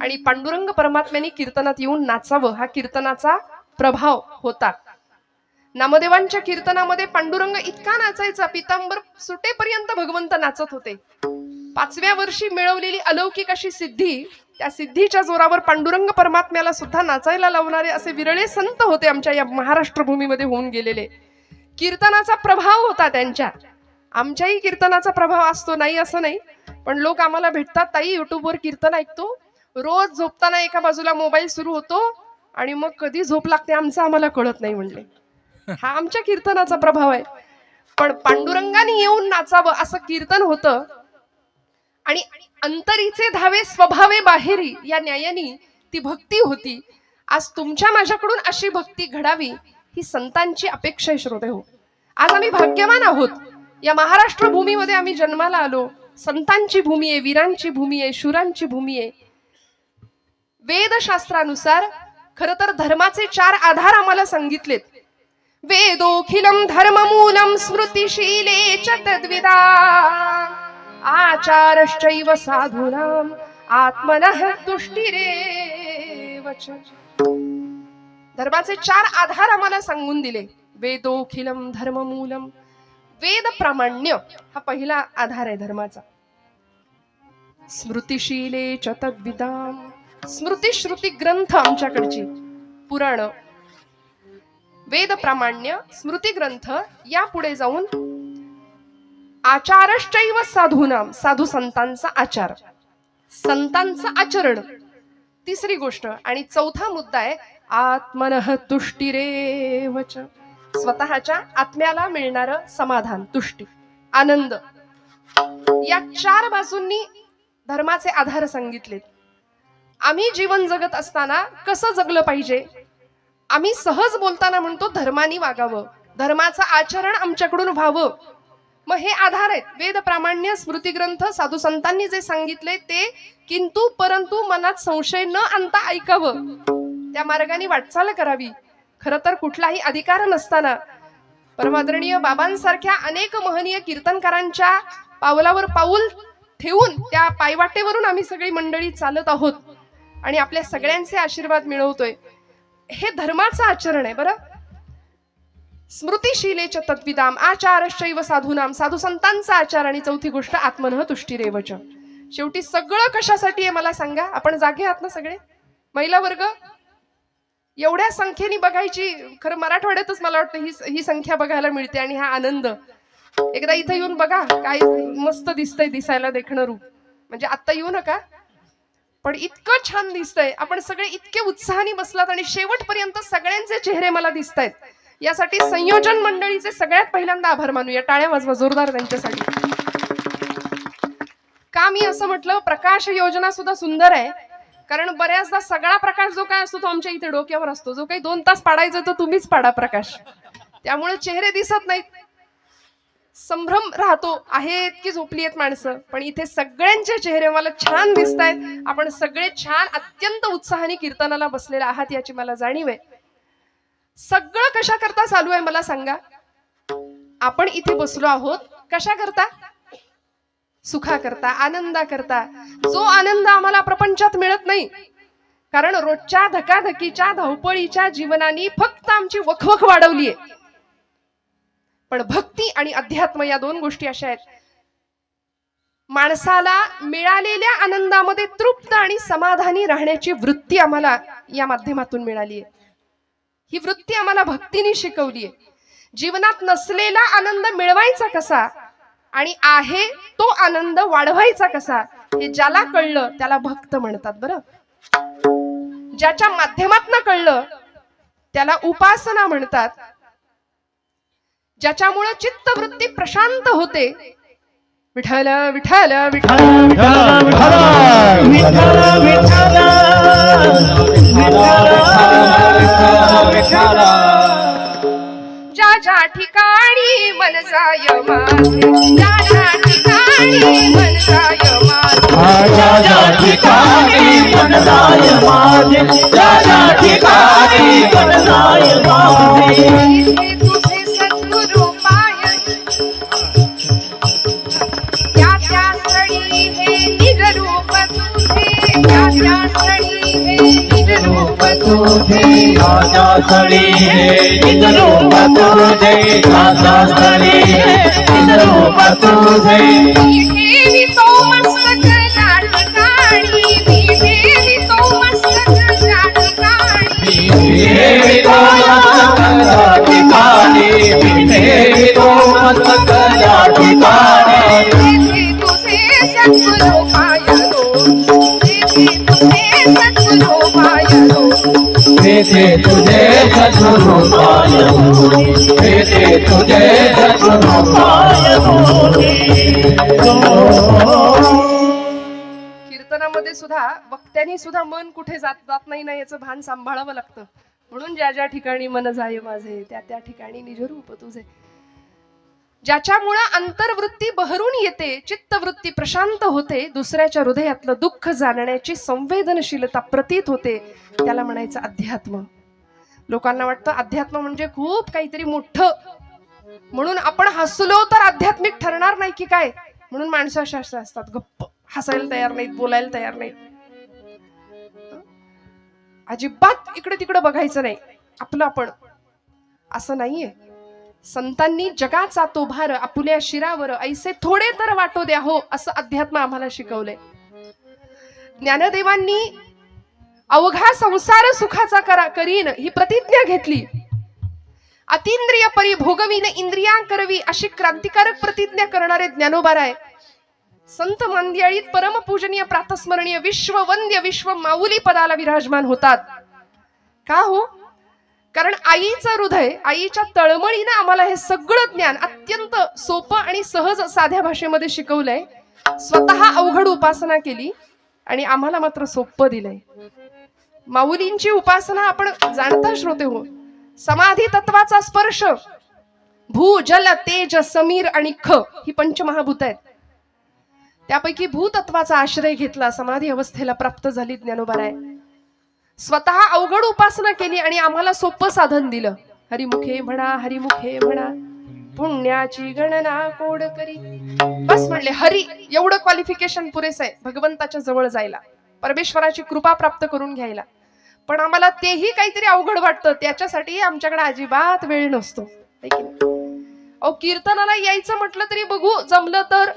आणि पांडुरंग परमात्म्याने कीर्तनात येऊन नाचावं हा कीर्तनाचा प्रभाव होता. नामदेवांच्या कीर्तनामध्ये पांडुरंग इतका नाचायचा, पितांबर सुटेपर्यंत भगवंत नाचत होते. 5व्या वर्षी मिळवलेली अलौकिक अशी सिद्धी, त्या सिद्धीच्या जोरावर पांडुरंग परमात्म्याला सुद्धा नाचायला लावणारे असे विरळे संत होते आमच्या या महाराष्ट्र भूमीमध्ये होऊन गेलेले. कीर्तनाचा प्रभाव होता त्यांच्या. आमच्याही कीर्तनाचा प्रभाव असतो, नाही असं नाही, पण लोक आम्हाला भेटतात, ताई युट्यूबवर कीर्तन ऐकतो, रोज झोपताना एका बाजूला मोबाईल सुरू होतो आणि मग कधी झोप लागते आमचं आम्हाला कळत नाही म्हणले. हा आमच्या कीर्तनाचा प्रभाव आहे. पण पांडुरंगाने येऊन नाचावं असं कीर्तन होतं. आणि अंतरीचे धावे स्वभावे बाहेरी या न्यायानी ती भक्ती होती. आज तुमच्या माझ्याकडून अशी भक्ती घडावी ही संतांची अपेक्षा आहे श्रोते हो. आज आम्ही भाग्यवान आहोत. या महाराष्ट्र भूमीमध्ये आम्ही जन्माला आलो. संतांची भूमी आहे, वीरांची भूमी आहे, शूरांची भूमी आहे. वेदशास्त्रानुसार खर तर धर्माचे 4 आधार आम्हाला सांगितलेत. वेदोखिलम धर्ममूलम स्मृतिशीले च तद्विदा आचारश्चैव साधूनाम आत्मनः तुष्टिरेव च. धर्माचे 4 आधार आम्हाला सांगून दिले. वेदोखिलम धर्ममूलम, वेद प्रामाण्य हा पहिला आधार आहे धर्माचा. स्मृतिशीले च तद्विदाम, स्मृती श्रुती ग्रंथ आमच्याकडची पुराण, वेद प्रामाण्य, स्मृती ग्रंथ, या पुढे जाऊन आचारश्चैव साधूनाम, साधू संतांचा आचार, संतांचं आचरण, तिसरी गोष्ट. आणि चौथा मुद्दा आहे आत्मनः तुष्टिरेव च, स्वतःच्या आत्म्याला मिळणारं समाधान, तुष्टी, आनंद. या 4 बाजूंनी धर्माचे आधार सांगितलेत. आम्ही जीवन जगत असताना कसं जगलं पाहिजे. आम्ही सहज बोलताना म्हणतो धर्मानी वागावं, धर्माचं आचरण आमच्याकडून व्हावं. मग हे आधार आहेत. वेद प्रामाण्य, स्मृती ग्रंथ, साधू संतांनी जे सांगितले ते, किंतु परंतु मनात संशय न आणता ऐकावं, त्या मार्गाने वाटचाल करावी. खरं तर कुठलाही अधिकार नसताना परमादरणीय बाबांसारख्या अनेक महनीय कीर्तनकारांच्या पावलावर पाऊल ठेवून त्या पायवाटेवरून आम्ही सगळी मंडळी चालत आहोत आणि आपल्या सगळ्यांचे आशीर्वाद मिळवतोय. हे धर्माचं आचरण आहे बरं. स्मृतिशीलेच तद्विदाम आचारश्चैव साधूनाम, साधू संतांचा आचार. आणि चौथी गोष्ट आत्मनः तुष्टिरेव च. शेवटी सगळं कशासाठी आहे मला सांगा. आपण जागे आहात ना सगळे, महिला वर्ग एवढ्या संख्येने बघायची. खरं मराठवाड्यातच मला वाटतं ही संख्या बघायला मिळते आणि हा आनंद. एकदा इथं येऊन बघा, काय मस्त दिसतंय, दिसायला देखणं रूप. म्हणजे आत्ता येऊ नका, पण इतकं छान दिसतंय. आपण सगळे इतके उत्साहाने बसलात आणि शेवटपर्यंत सगळ्यांचे चेहरे मला दिसतायत. यासाठी संयोजन मंडळीचे सगळ्यात पहिल्यांदा आभार मानूया. टाळ्या वाजवा जोरदार त्यांच्यासाठी. का मी असं म्हटलं, प्रकाश योजना सुद्धा सुंदर आहे. कारण बऱ्याचदा सगळा प्रकाश जो काय असतो तो आमच्या इथे डोक्यावर असतो. जो काही 2 तास पाडायचा तो तुम्हीच पाडा प्रकाश. त्यामुळे चेहरे दिसत नाहीत, संभ्रम राहतो, आहेत की झोपली आहेत माणसं. पण इथे सगळ्यांचे चेहरे मला छान दिसत आहेत. आपण सगळे छान अत्यंत उत्साहाने कीर्तनाला बसलेले आहात याची मला जाणीव आहे. सगळं कशा करता चालू आहे मला सांगा. आपण इथे बसलो आहोत कशा करता? सुखा करता, आनंदा करता. जो आनंद आम्हाला प्रपंचात मिळत नाही. कारण रोजच्या धकाधकीच्या धावपळीच्या जीवनाने फक्त आमची वखवख वाढवली आहे. पण भक्ती आणि अध्यात्म या 2 गोष्टी अशा आहेत, माणसाला मिळालेल्या आनंदामध्ये तृप्त आणि समाधानी राहण्याची वृत्ती आम्हाला या माध्यमातून मिळाली आहे. ही वृत्ती आम्हाला भक्तीने शिकवली आहे. जीवनात नसलेला आनंद मिळवायचा कसा आणि आहे तो आनंद वाढवायचा कसा, हे ज्याला कळलं त्याला भक्त म्हणतात बरं. ज्याच्या माध्यमातून कळलं त्याला उपासना म्हणतात. ज्याच्यामुळे चित्तवृत्ती प्रशांत होते. विठ्ठल विठ्ठल विठ्ठल विठ्ठल विठ्ठल विठ्ठल. ज्या ज्या ठिकाणी मन जाय माझे, ज्या ज्या ठिकाणी मन जाय माझे, ज्या ज्या ठिकाणी मन जाय माझे, ज्या ज्या ठिकाणी मन जाय माझे. तुझे सद्गुरु पाय, त्या त्या स्थळी हे निज रूप तुझे, त्या त्या स्थळी तुझे माझ्या स्थळी निज रूप तुझे माझ्या स्थळी निज रूप तुझे मी ठेवितो मस्तक त्या ठिकाणी, मी ठेवितो मस्तक त्या ठिकाणी. ठेवितो मस्तक त्या ठिकाणी ठेवितो मस्तक त्या ठिकाणी तेथे तुझे सद्गुरू पायलो, तेथे तुझे सद्गुरू पायलो. तेथे तुझे सद्गुरू पायलो तेथे तुझे सद्गुरू पायलो कीर्तनामध्ये सुद्धा वक्त्यांनी सुद्धा मन कुठे जात नाही ना याचं भान सांभाळावं लागतं. म्हणून ज्या ज्या ठिकाणी मन जाय माझे त्या त्या ठिकाणी निजरूप तुझे. ज्याच्यामुळे अंतर्वृत्ती बहरून येते, चित्तवृत्ती प्रशांत होते, दुसऱ्याच्या हृदयातलं दुःख जाणण्याची संवेदनशीलता प्रतीत होते, त्याला म्हणायचं अध्यात्म. लोकांना वाटतं अध्यात्म म्हणजे खूप काहीतरी मोठं, म्हणून आपण हसलो तर आध्यात्मिक ठरणार नाही की काय, म्हणून माणसं अशा असतात गप्प, हसायला तयार नाहीत, बोलायला तयार नाहीत, अजिबात इकडे तिकडे बघायचं नाही, आपलं आपण. असं नाहीये. संतांनी जगाचा तो भार आपुल्या शिरावर ऐसे थोडे तर वाटो द्या हो, असं अध्यात्म आम्हाला शिकवलंय. ज्ञानदेवांनी अवघा संसार सुखाचा करीन ही प्रतिज्ञा घेतली. अतींद्रिय परी भोगवीन इंद्रिया करवी अशी क्रांतिकारक प्रतिज्ञा करणारे ज्ञानोबाराय संत मंदिळीत परमपूजनीय प्रातस्मरणीय विश्ववंद्य विश्व माऊली पदाला विराजमान होतात. का हो? कारण आईचं हृदय, आईच्या तळमळीनं आम्हाला हे सगळं ज्ञान अत्यंत सोपं आणि सहज साध्या भाषेमध्ये शिकवलंय. स्वतः अवघड उपासना केली आणि आम्हाला मात्र सोपं दिलंय. माऊलींची उपासना आपण जाणता श्रोते हो. समाधी तत्वाचा स्पर्श, भू जल तेज समीर आणि ख ही पंचमहाभूत आहेत. त्यापैकी भूतत्वाचा आश्रय घेतला, समाधी अवस्थेला प्राप्त झाली ज्ञानोबाराय. स्वतः अवघड उपासना केली आणि आम्हाला सोपं साधन दिलं. हरिमुखे म्हणा, हरिमुखे म्हणा, पुण्याची गणना कोड करी. बस म्हणले हरी, एवढं क्वालिफिकेशन पुरेसं आहे भगवंताच्या जवळ जायला, परमेश्वराची कृपा प्राप्त करून घ्यायला. पण आम्हाला तेही काहीतरी अवघड वाटतं, त्याच्यासाठी आमच्याकडे अजिबात वेळ नसतो. अहो, कीर्तनाला यायचं म्हटलं तरी बघू जमलं तर,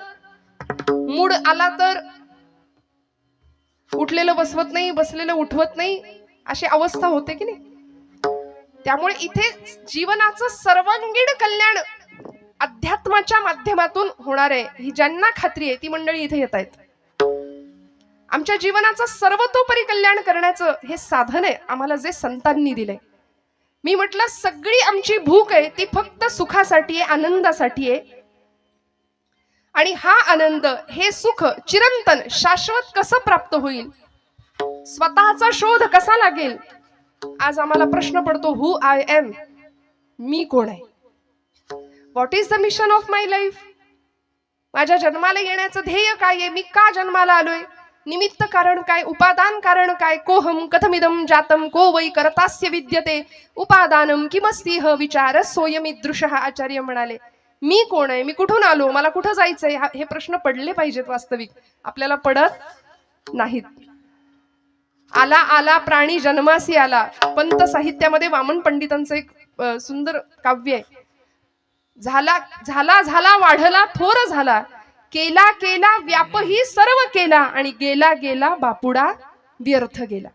मूड आला तर उठलेलं बसवत नाही, बसलेलं उठवत नाही, अशी अवस्था होते की नाही. त्यामुळे इथे जीवनाचं सर्वांगीण कल्याण अध्यात्माच्या माध्यमातून होणार आहे ही ज्यांना खात्री आहे ती मंडळी इथे येत आहेत. आमच्या जीवनाचं सर्वतोपरी कल्याण करण्याचं हे साधन आहे आम्हाला जे संतांनी दिलंय. मी म्हटलं सगळी आमची भूक आहे ती फक्त सुखासाठी आहे, आनंदासाठी आहे. आणि हा आनंद, हे सुख चिरंतन शाश्वत कसं प्राप्त होईल, स्वतःचा शोध कसा लागेल. आज आम्हाला प्रश्न पडतो, हु आय एम, मी कोण आहे, what is the mission of my life. माझ्या जन्माला येण्याचं ध्येय काय आहे, मी का जन्माला आलोय, निमित्त कारण काय, उपादान कारण काय, कोहम कथमिदम जातम को वै करतास्य विद्यते उपादानम किमस्तिह विचार सोयमीदृशः. आचार्य म्हणाले मी कोण आहे, मी कुठून आलो, मला कुठं जायचंय, हे प्रश्न पडले पाहिजेत. वास्तविक आपल्याला पडत नाहीत. आला आला प्राणी जन्मासी आला, पंत साहित्यामध्ये वामन पंडितांचं एक सुंदर काव्य आहे. झाला झाला झाला वाढला थोर झाला, केला केला व्यापही सर्व केला, आणि गेला गेला बापुडा व्यर्थ गेला.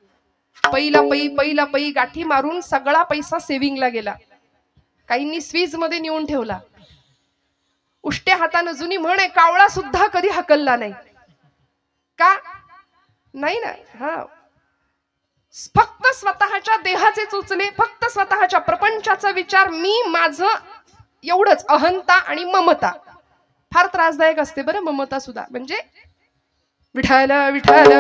पहिला पै गाठी मारून सगळा पैसा सेव्हिंगला गेला, काहींनी स्वीज मध्ये नेऊन ठेवला. उष्ट्या हातानं जुनी म्हण आहे, कावळा सुद्धा कधी हकलला नाही. का नाही ना, हा फक्त स्वतःच्या देहाचे चोचले, फक्त स्वतःच्या प्रपंचाचा विचार, मी माझं एवढंच. अहंता आणि ममता फार त्रासदायक असते बरं. ममता सुद्धा म्हणजे विठाल विठाल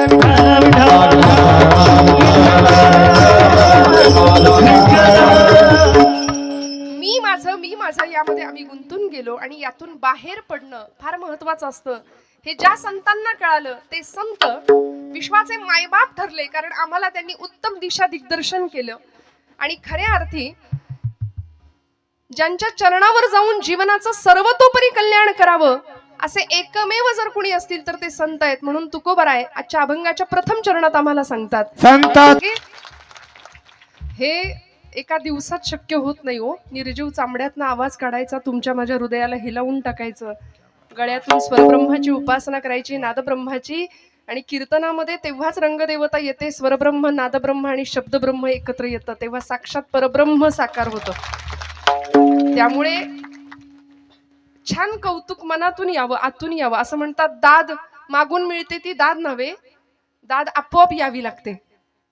मी माझं यामध्ये आम्ही गुंतून गेलो आणि यातून बाहेर पडणं फार महत्वाचं असतं. हे ज्या संतांना कळालं ते संत विश्वाचे मायबाप ठरले, कारण आम्हाला त्यांनी उत्तम दिशा दिग्दर्शन केलं. आणि खऱ्या अर्थी ज्यांच्या चरणावर जाऊन जीवनाचं सर्वतोपरी कल्याण करावं असे एकमेव जर कुणी असतील तर ते संत आहेत. म्हणून तुकोबराय आजच्या अभंगाच्या प्रथम चरणात आम्हाला सांगतात, हे एका दिवसात शक्य होत नाही हो. निर्जीव चांबड्यातनं आवाज काढायचा, तुमच्या माझ्या हृदयाला हिलावून टाकायचं, गळ्यातून स्वरब्रह्माची उपासना करायची, नादब्रह्माची. आणि कीर्तनामध्ये तेव्हाच रंगदेवता येते. स्वरब्रह्म, नादब्रह्म आणि शब्दब्रह्म एकत्र येतं, तेव्हा साक्षात परब्रह्म साकार होतं. त्यामुळे छान कौतुक मनातून यावं, आतून यावं. असं म्हणतात, दाद मागून मिळते ती दाद नव्हे, दाद आपोआप यावी लागते.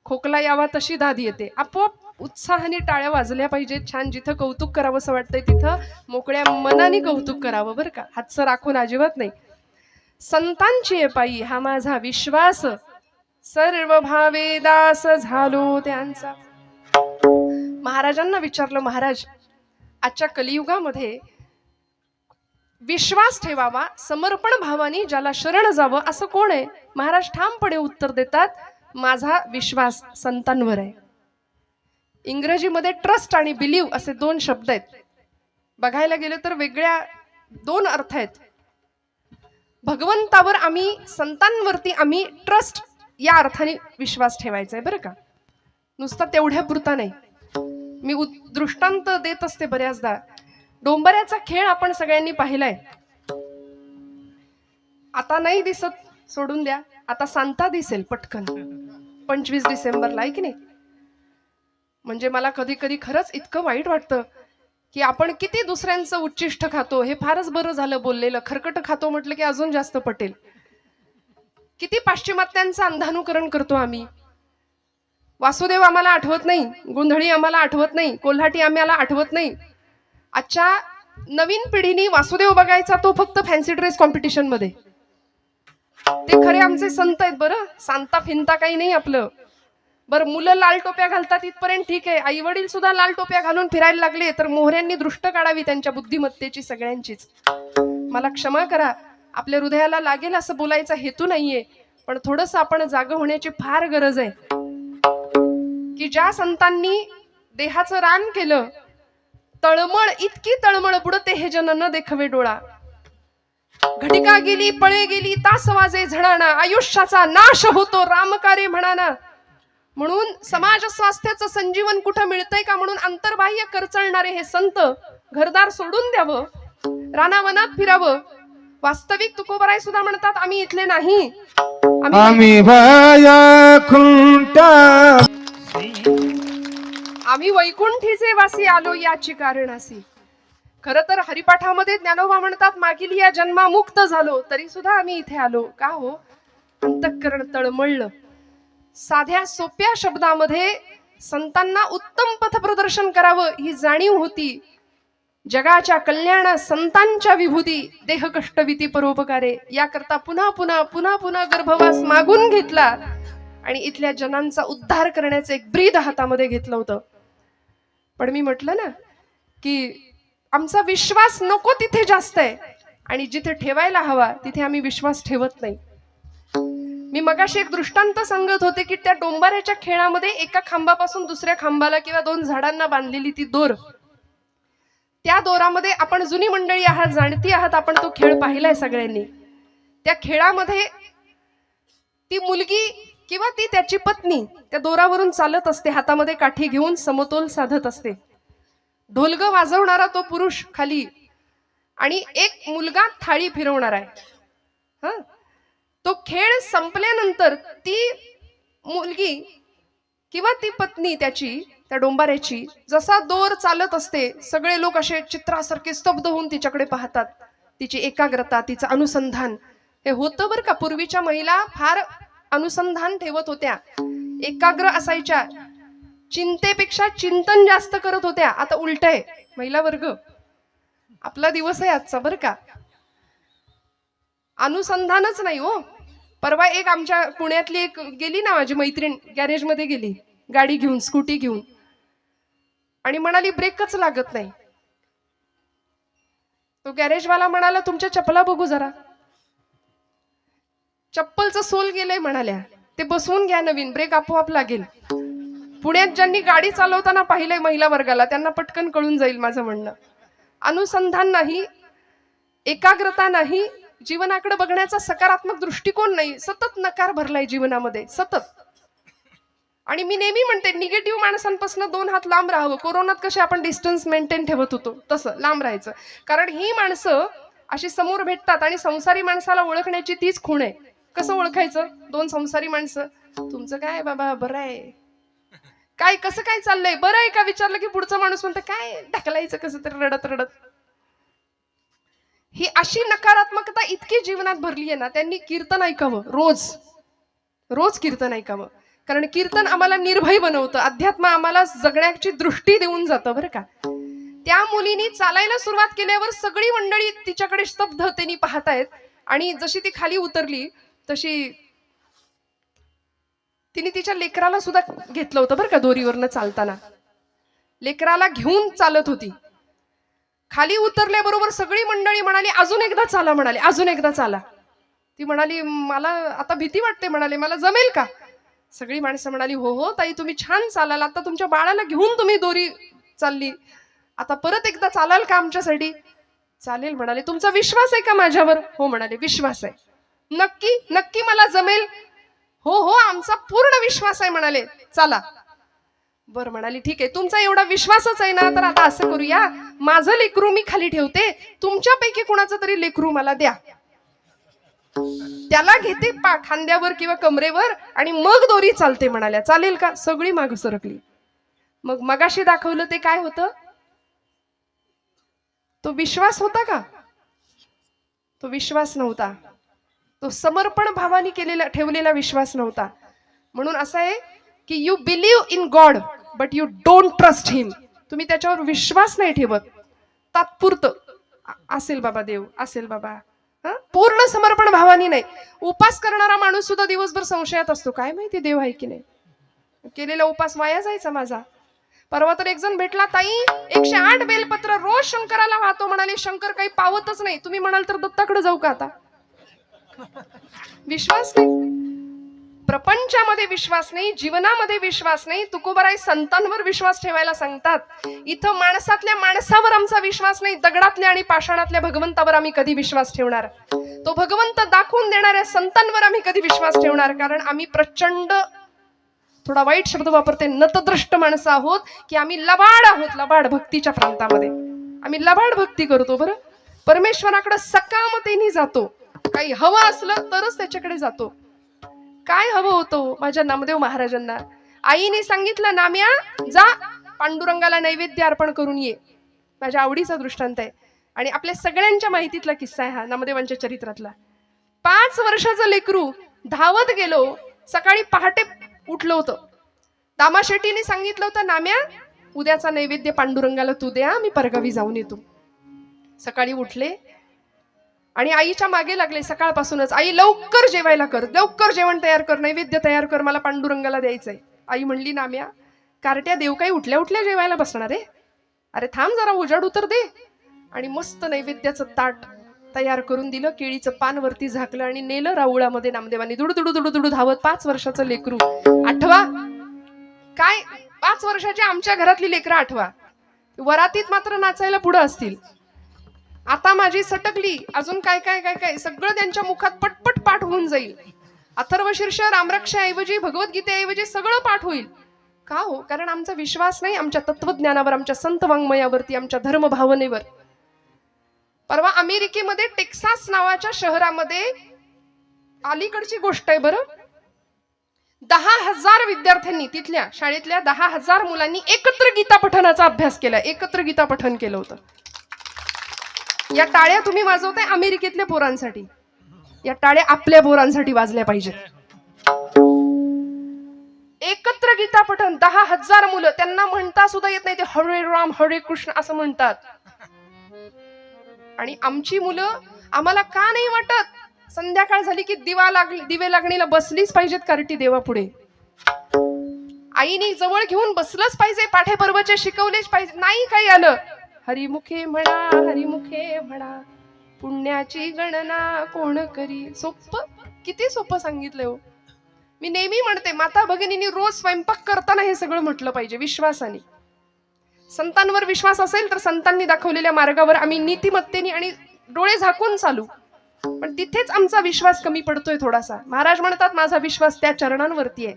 खोकला यावा तशी दाद येते आपोआप. उत्साहाने टाळ्या वाजल्या पाहिजेत. छान जिथं कौतुक करावं असं वाटतंय तिथं मोकळ्या मनाने कौतुक करावं बरं का, हातचं राखून अजिबात नाही. संतांची आहे पायी हा माझा विश्वास, सर्व भावे दास झालो त्यांचा. महाराजांना विचारलं, महाराज आजच्या कलियुगामध्ये विश्वास ठेवावा, समर्पण भावाने ज्याला शरण जावं असं कोण आहे? महाराज ठामपणे उत्तर देतात, माझा विश्वास संतांवर आहे. इंग्रजीमध्ये ट्रस्ट आणि बिलीव असे दोन शब्द आहेत. बघायला गेलं तर वेगळ्या दोन अर्थ आहेत. भगवंतावर आम्ही, संतांवरती आम्ही ट्रस्ट या अर्थाने विश्वास ठेवायचा आहे बरं का, नुसता तेवढ्या पुरता नाही. मी दृष्टांत देत असते बऱ्याचदा. डोंबऱ्याचा खेळ आपण सगळ्यांनी पाहिलाय. आता नाही दिसत, सोडून द्या. आता सांता दिसेल पटकन 25 डिसेंबरला, आहे की नाही? म्हणजे मला कधी कधी खरंच इतकं वाईट वाटतं की आपण किती दुसऱ्यांचं उच्चिष्ट खातो. हे फारच बरं झालं बोललेलं. खरकट खातो म्हटलं की अजून जास्त पटेल. किती पाश्चिमात्यांचं अंधानुकरण करतो आम्ही. वासुदेव आम्हाला आठवत नाही, गोंधळी आम्हाला आठवत नाही, कोल्हाटी आम्हाला आठवत नाही. आजच्या नवीन पिढीने वासुदेव बघायचा तो फक्त फॅन्सी ड्रेस कॉम्पिटिशन मध्ये. ते खरे आमचे संत आहेत बरं, सांता फिंता काही नाही आपलं. बरं, मुलं लाल टोप्या घालतात इथपर्यंत ठीक आहे, आई वडील सुद्धा लाल टोप्या घालून फिरायला लागले तर मोहऱ्यांनी दृष्ट काढावी त्यांच्या बुद्धिमत्तेची सगळ्यांचीच. मला क्षमा करा, आपल्या हृदयाला लागेल असं बोलायचा हेतू नाहीये, पण थोडंसं आपण जागं होण्याची फार गरज आहे. की ज्या संतांनी देहाचं रान केलं, तळमळ इतकी तळमळ बुडते हे जन न देखवे डोळा. घटिका गेली, पळे गेली, तास वाजे झणाना, आयुष्याचा नाश होतो रामकार्य म्हणाना. म्हणून समाज स्वास्थ्याचं संजीवन कुठं मिळतंय का म्हणून अंतर्बाह्य करचळणारे हे संत घरदार सोडून द्यावं, रानावनात फिरावं. वास्तविक तुकोबराय सुद्धा म्हणतात, आम्ही इथले नाही, आम्ही आम्ही वैकुंठीचे वासी आलो याची कारणासी. खर तर हरिपाठामध्ये ज्ञानोबा म्हणतात, मागील या जन्मा मुक्त झालो तरी सुद्धा आम्ही इथे आलो. का हो? अंतःकरण तळमळलं. साध्या सोप्या शब्दामध्ये संतांना उत्तम पथप्रदर्शन करावं ही जाणीव होती. जगाच्या कल्याण संतांच्या विभूती, देह कष्टविती परोपकारे, याकरता पुन्हा पुन्हा पुन्हा पुन्हा गर्भवास मागून घेतला आणि इथल्या जनांचा उद्धार करण्याचं एक ब्रीद हातामध्ये घेतलं होतं. पण मी म्हटलं ना की आमचा विश्वास नको तिथे जास्त आहे आणि जिथे ठेवायला हवा तिथे आम्ही विश्वास ठेवत नाही. मी मगाशी एक दृष्टांत सांगत होते की त्या डोंबाऱ्याच्या खेळामध्ये एका खांबापासून दुसऱ्या खांबाला किंवा दोन झाडांना बांधलेली ती दोर, त्या दोरामध्ये आपण जुनी मंडळी आहात, जाणती आहात, आपण तो खेळ पाहिलाय सगळ्यांनी. त्या खेळामध्ये ती मुलगी किंवा ती त्याची पत्नी त्या दोरावरून चालत असते, हातामध्ये काठी घेऊन समतोल साधत असते. ढोलग वाजवणारा तो पुरुष खाली आणि एक मुलगा थाळी फिरवणार आहे. हा, तो खेळ संपल्यानंतर ती मुलगी किंवा ती पत्नी त्याची, त्या डोंबाऱ्याची, जसा दोर चालत असते सगळे लोक असे चित्रासारखे स्तब्ध होऊन तिच्याकडे पाहतात. तिची एकाग्रता, तिचं अनुसंधान हे होतं बरं का. पूर्वीच्या महिला फार अनुसंधान ठेवत होत्या, एकाग्र असायच्या, चिंतेपेक्षा चिंतन जास्त करत होत्या. आता उलट आहे, महिला वर्ग आपला दिवस आहे आजचा बरं का. अनुसंधानच नाही हो. परवा एक आमच्या पुण्यातली एक गेली ना माझी मैत्रीण, गॅरेज मध्ये गेली गाडी घेऊन, स्कूटी घेऊन, आणि म्हणाली ब्रेकच लागत नाही. तो गॅरेजवाला म्हणाला, तुमच्या चपला बघू जरा. चप्पलचं सोल गेलंय म्हणाल्या, ते बसवून घ्या नवीन, ब्रेक आपोआप लागेल. पुण्यात ज्यांनी गाडी चालवताना पाहिलंय महिला वर्गाला त्यांना पटकन कळून जाईल माझं म्हणणं. अनुसंधान नाही, एकाग्रता नाही, जीवनाकडे बघण्याचा सकारात्मक दृष्टिकोन नाही, सतत नकार भरलाय जीवनामध्ये, सतत. आणि मी नेहमी म्हणते निगेटिव्ह माणसांपासून 2 हात लांब राहावं. कोरोनात कसे आपण डिस्टन्स मेंटेन ठेवत होतो तसं लांब राहायचं. कारण ही माणसं अशी समोर भेटतात आणि संसारी माणसाला ओळखण्याची तीच खूण आहे. कसं ओळखायचं? 2 संसारी माणसं, तुमचं काय बाबा, बरं आहे काय, कसं काय चाललंय, बरं आहे का विचारलं की पुढचा माणूस म्हणतं काय ढकलायचं कसं तरी रडत रडत. ही अशी नकारात्मकता इतकी जीवनात भरली आहे ना, त्यांनी कीर्तन ऐकावं रोज रोज कीर्तन ऐकावं. कारण कीर्तन आम्हाला निर्भय बनवतं, अध्यात्म आम्हाला जगण्याची दृष्टी देऊन जातं बरं का. त्या मुलीनी चालायला सुरुवात केल्यावर सगळी मंडळी तिच्याकडे स्तब्धतेने पाहतायत आणि जशी ती खाली उतरली तशी तिने तिच्या लेकराला सुद्धा घेतलं होतं बरं का. दोरीवरनं चालताना लेकराला घेऊन चालत होती. खाली उतरल्याबरोबर सगळी मंडळी म्हणाली अजून एकदा चाला, म्हणाले अजून एकदा चाला. ती म्हणाली मला आता भीती वाटते, म्हणाले मला जमेल का. सगळी माणसं म्हणाली हो हो ताई तुम्ही छान चालाल, आता तुमच्या बाळाला घेऊन तुम्ही दोरी चालली, आता परत एकदा चालाल का आमच्यासाठी. चालेल म्हणाले. तुमचा विश्वास आहे का माझ्यावर. हो म्हणाले विश्वास आहे. नक्की नक्की मला जमेल. हो हो आमचा पूर्ण विश्वास आहे म्हणाले. चला. बर म्हणाली ठीक आहे, तुमचा एवढा विश्वासच आहे ना, तर आता असं करूया, माझं लेकरू मी खाली ठेवते, तुमच्यापैकी कुणाचं तरी लेकरू मला द्या, त्याला घेते खांद्यावर किंवा कमरेवर आणि मग दोरी चालते म्हणाल्या. चालेल का. सगळी माग सरकली. मग मगाशी दाखवलं ते काय होतं. तो विश्वास होता का. तो विश्वास नव्हता. तो समर्पण भावाने केलेला ठेवलेला विश्वास नव्हता. म्हणून असं आहे की you believe in God but you don't trust him. तुम्ही त्याच्यावर विश्वास नाही ठेवत, तात्पुरतं असेल बाबा देव, असेल बाबा, पूर्ण समर्पण भावानी नाही. उपास करणारा माणूस सुद्धा दिवसभर संशयात असतो, काय माहिती देव आहे की नाही, केलेला उपास वाया जायचा माझा. परवा तर एक जण भेटला, ताई 108 बेलपत्र रोज शंकराला वाहतो म्हणाले, शंकर काही पावतच नाही. तुम्ही म्हणाल तर दत्ताकडे जाऊ का आता. विश्वास नाही, प्रपंचामध्ये विश्वास नाही, जीवनामध्ये विश्वास नाही. तुकोबराय संतांवर विश्वास ठेवायला सांगतात. इथं माणसातल्या माणसावर आमचा विश्वास नाही, दगडातल्या आणि पाषाणातल्या भगवंतावर आम्ही कधी विश्वास ठेवणार. तो भगवंत दाखवून देणाऱ्या संतांवर आम्ही कधी विश्वास ठेवणार. कारण आम्ही प्रचंड, थोडा वाईट शब्द वापरते, नतद्रष्ट माणसं आहोत की आम्ही लबाड आहोत. लबाड भक्तीच्या प्रांतामध्ये आम्ही लबाड भक्ती करतो. बरं परमेश्वराकडे सकामतेने जातो, काही हवं असलं तरच त्याच्याकडे जातो. काय हवं होतं माझ्या नामदेव महाराजांना. आईने सांगितलं नाम्या जा पांडुरंगाला नैवेद्य अर्पण करून ये. माझ्या आवडीचा दृष्टांत आहे आणि आपल्या सगळ्यांच्या माहितीतला किस्सा आहे हा, नामदेवांच्या चरित्रातला. 5 वर्षाचं लेकरू धावत गेलो, सकाळी पहाटे उठलं होतं. दामा शेट्टीने सांगितलं होतं नाम्या उद्याचा नैवेद्य पांडुरंगाला तू द्या, मी परगावी जाऊन येतो. सकाळी उठले आणि आईच्या मागे लागले सकाळपासूनच, आई लवकर जेवायला कर, लवकर जेवण तयार कर, नैवेद्य तयार कर, मला पांडुरंगाला द्यायचंय. आई म्हणली नाम्या कारट्या देव काही उठल्या उठल्या जेवायला बसणार आहे, अरे थांब जरा उजाड उतर दे. आणि मस्त नैवेद्याचं ताट तयार करून दिलं, केळीचं पान वरती झाकलं आणि नेलं राऊळामध्ये नामदेवांनी. दुडू दुडू दुडू दुडू धावत. 5 वर्षाचं लेकरू. आठवा काय, 5 वर्षाची आमच्या घरातली लेकरं आठवा. वरातीत मात्र नाचायला पुढे असतील. आता माझी सटकली, अजून काय काय काय काय सगळं त्यांच्या मुखात पटपट पाठ होऊन जाईल. अथर्वशीर्ष रामरक्षाऐवजी भगवद्गीतेऐवजी सगळं पाठ होईल. का हो, कारण आमचा विश्वास नाही आमच्या तत्वज्ञानावर, आमच्या संत वाङ्मयावरती, आमच्या धर्म भावनेवर. परवा अमेरिकेमध्ये टेक्सास नावाच्या शहरामध्ये, अलीकडची गोष्ट आहे बरं, 10,000 विद्यार्थ्यांनी, तिथल्या शाळेतल्या 10,000 मुलांनी एकत्र गीता पठणाचा अभ्यास केला, एकत्र गीता पठण केलं होतं. या टाळ्या तुम्ही वाजवताय अमेरिकेतल्या पोरांसाठी, या टाळ्या आपल्या पोरांसाठी वाजल्या पाहिजेत. एकत्र गीता पठण 10,000 मुलं, त्यांना म्हणता सुद्धा येत नाही, ते हरे राम हरे कृष्ण असं म्हणतात. आणि आमची मुलं, आम्हाला का नाही वाटत संध्याकाळ झाली की दिवे लागणीला बसलीच पाहिजेत कार्टी देवापुढे, आईने जवळ घेऊन बसलंच पाहिजे, पाठे पर्वचे शिकवलेच पाहिजे. नाही काही आलं, हरिमुखे म्हणा हरिमुखे म्हणा, पुण्याची गणना कोण करी. सोपं, किती सोपं सांगितलंय हो. मी नेहमी म्हणते माता भगिनींनी रोज स्वयंपाक करताना हे सगळं म्हटलं पाहिजे विश्वासाने. संतांवर विश्वास असेल तर संतांनी दाखवलेल्या मार्गावर आम्ही नीतिमत्तेने आणि डोळे झाकून चालू. पण तिथेच आमचा विश्वास कमी पडतोय थोडासा. महाराज म्हणतात माझा विश्वास त्या चरणांवरती आहे.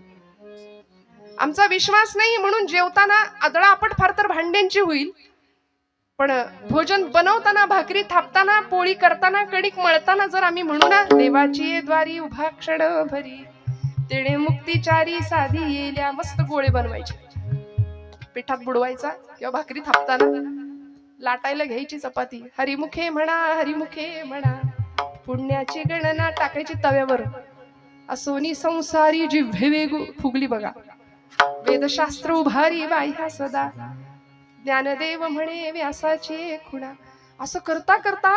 आमचा विश्वास नाही म्हणून जेवताना आदळापट फार तर भांड्यांची होईल, पण भोजन बनवताना, भाकरी थापताना, पोळी करताना, कणिक मळताना जर आम्ही म्हणू ना, देवाची द्वारी उभा क्षण भरी तेणे मुक्तीचारी साधी येल्या, मस्त गोळे बनवायचे, पिठात बुडवायचा किंवा भाकरी थापताना लाटायला घ्यायची चपाती, हरिमुखे म्हणा हरिमुखे म्हणा, पुण्याची गणना टाकायची तव्यावर, असोनी संसारी जिव्हे वेगू फुगली बघा, वेदशास्त्र उभारी बाह्या सदा, ज्ञानदेव म्हणे व्यासाची खुणा. असं करता करता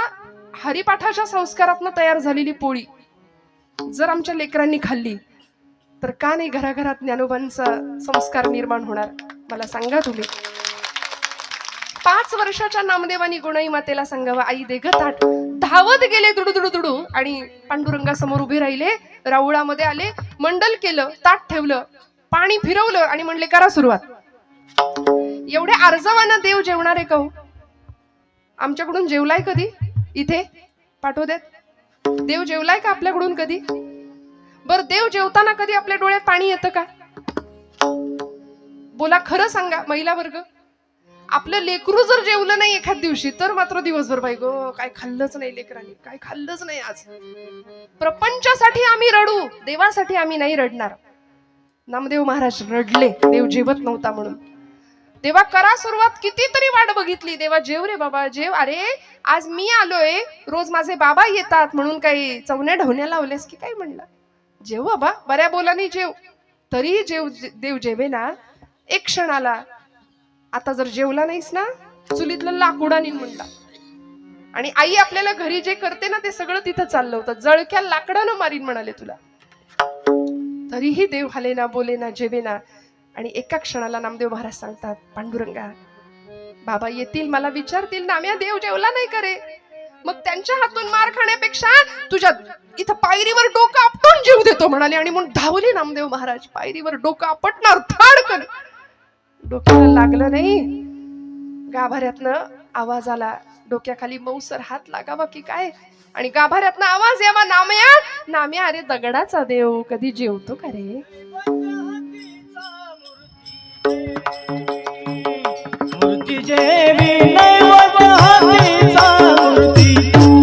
हरिपाठाच्या संस्कारातनं तयार झालेली पोळी जर आमच्या लेकरांनी खाल्ली तर का नाही घराघरात ज्ञानोबांचा संस्कार निर्माण होणार? मला सांगा तुम्ही. 5 वर्षाच्या नामदेवानी गुणाई मातेला सांगावं, आई दे ग ताट. धावत गेले दुडू दुडू दुडू आणि पांडुरंगासमोर उभे राहिले, राऊळामध्ये आले, मंडल केलं, ताट ठेवलं, पाणी फिरवलं आणि म्हणले करा सुरुवात. एवढ्या अर्जवानं देव जेवणार आहे का हो? आमच्याकडून जेवलाय कधी? इथे पाठवू देत. देव जेवलाय का आपल्याकडून कधी? बर देव जेवताना कधी आपल्या डोळ्यात पाणी येतं का? बोला खरं सांगा महिला वर्ग. आपलं लेकरू जर जेवलं नाही एखाद दिवशी तर मात्र दिवसभर बाई गो काय खाल्लंच नाही लेकरांनी, काय खाल्लंच नाही आज. प्रपंचासाठी आम्ही रडू, देवासाठी आम्ही नाही रडणार. नामदेव महाराज रडले देव जेवत नव्हता म्हणून. देवा करा सुरुवात, कितीतरी वाट बघितली, देवा जेव रे बाबा जेव. अरे आज मी आलोय, रोज माझे बाबा येतात म्हणून काही चवण्या ढवण्या लावल्यास की काय? म्हणलं जेव बाबा, बऱ्या बोलानी जेव. तरी देव जेवे ना. एक क्षण आला, आता जर जेवला नाहीस ना चुलीतलं लाकूड आणीन म्हणला. आणि आई आपल्याला घरी जे करते ना ते सगळं तिथं चाललं होतं, जळक्या लाकडानं मारीन म्हणाले तुला. तरीही देव हाले ना, बोले ना, जेवे ना. आणि एका क्षणाला नामदेव महाराज सांगतात, पांडुरंगा बाबा येतील, मला विचारतील, नाम्या देव जेवला नाही करे? मग त्यांच्या हातून मार खाण्यापेक्षा तुझ्या इथं पायरीवर डोकं आपटून जीव देतो म्हणाले. आणि म्हणून धावले नामदेव महाराज, पायरीवर डोकं आपटणार, थाडकन. डोक्याला लागलं नाही, गाभाऱ्यातनं आवाज आला, डोक्याखाली मऊसर हात लागावा की काय, आणि गाभाऱ्यातनं आवाज यावा, नाम्या नाम्या, अरे दगडाचा देव कधी जेवतो का रे? मूर्ती जेवी नैवत हातीचा, मूर्ती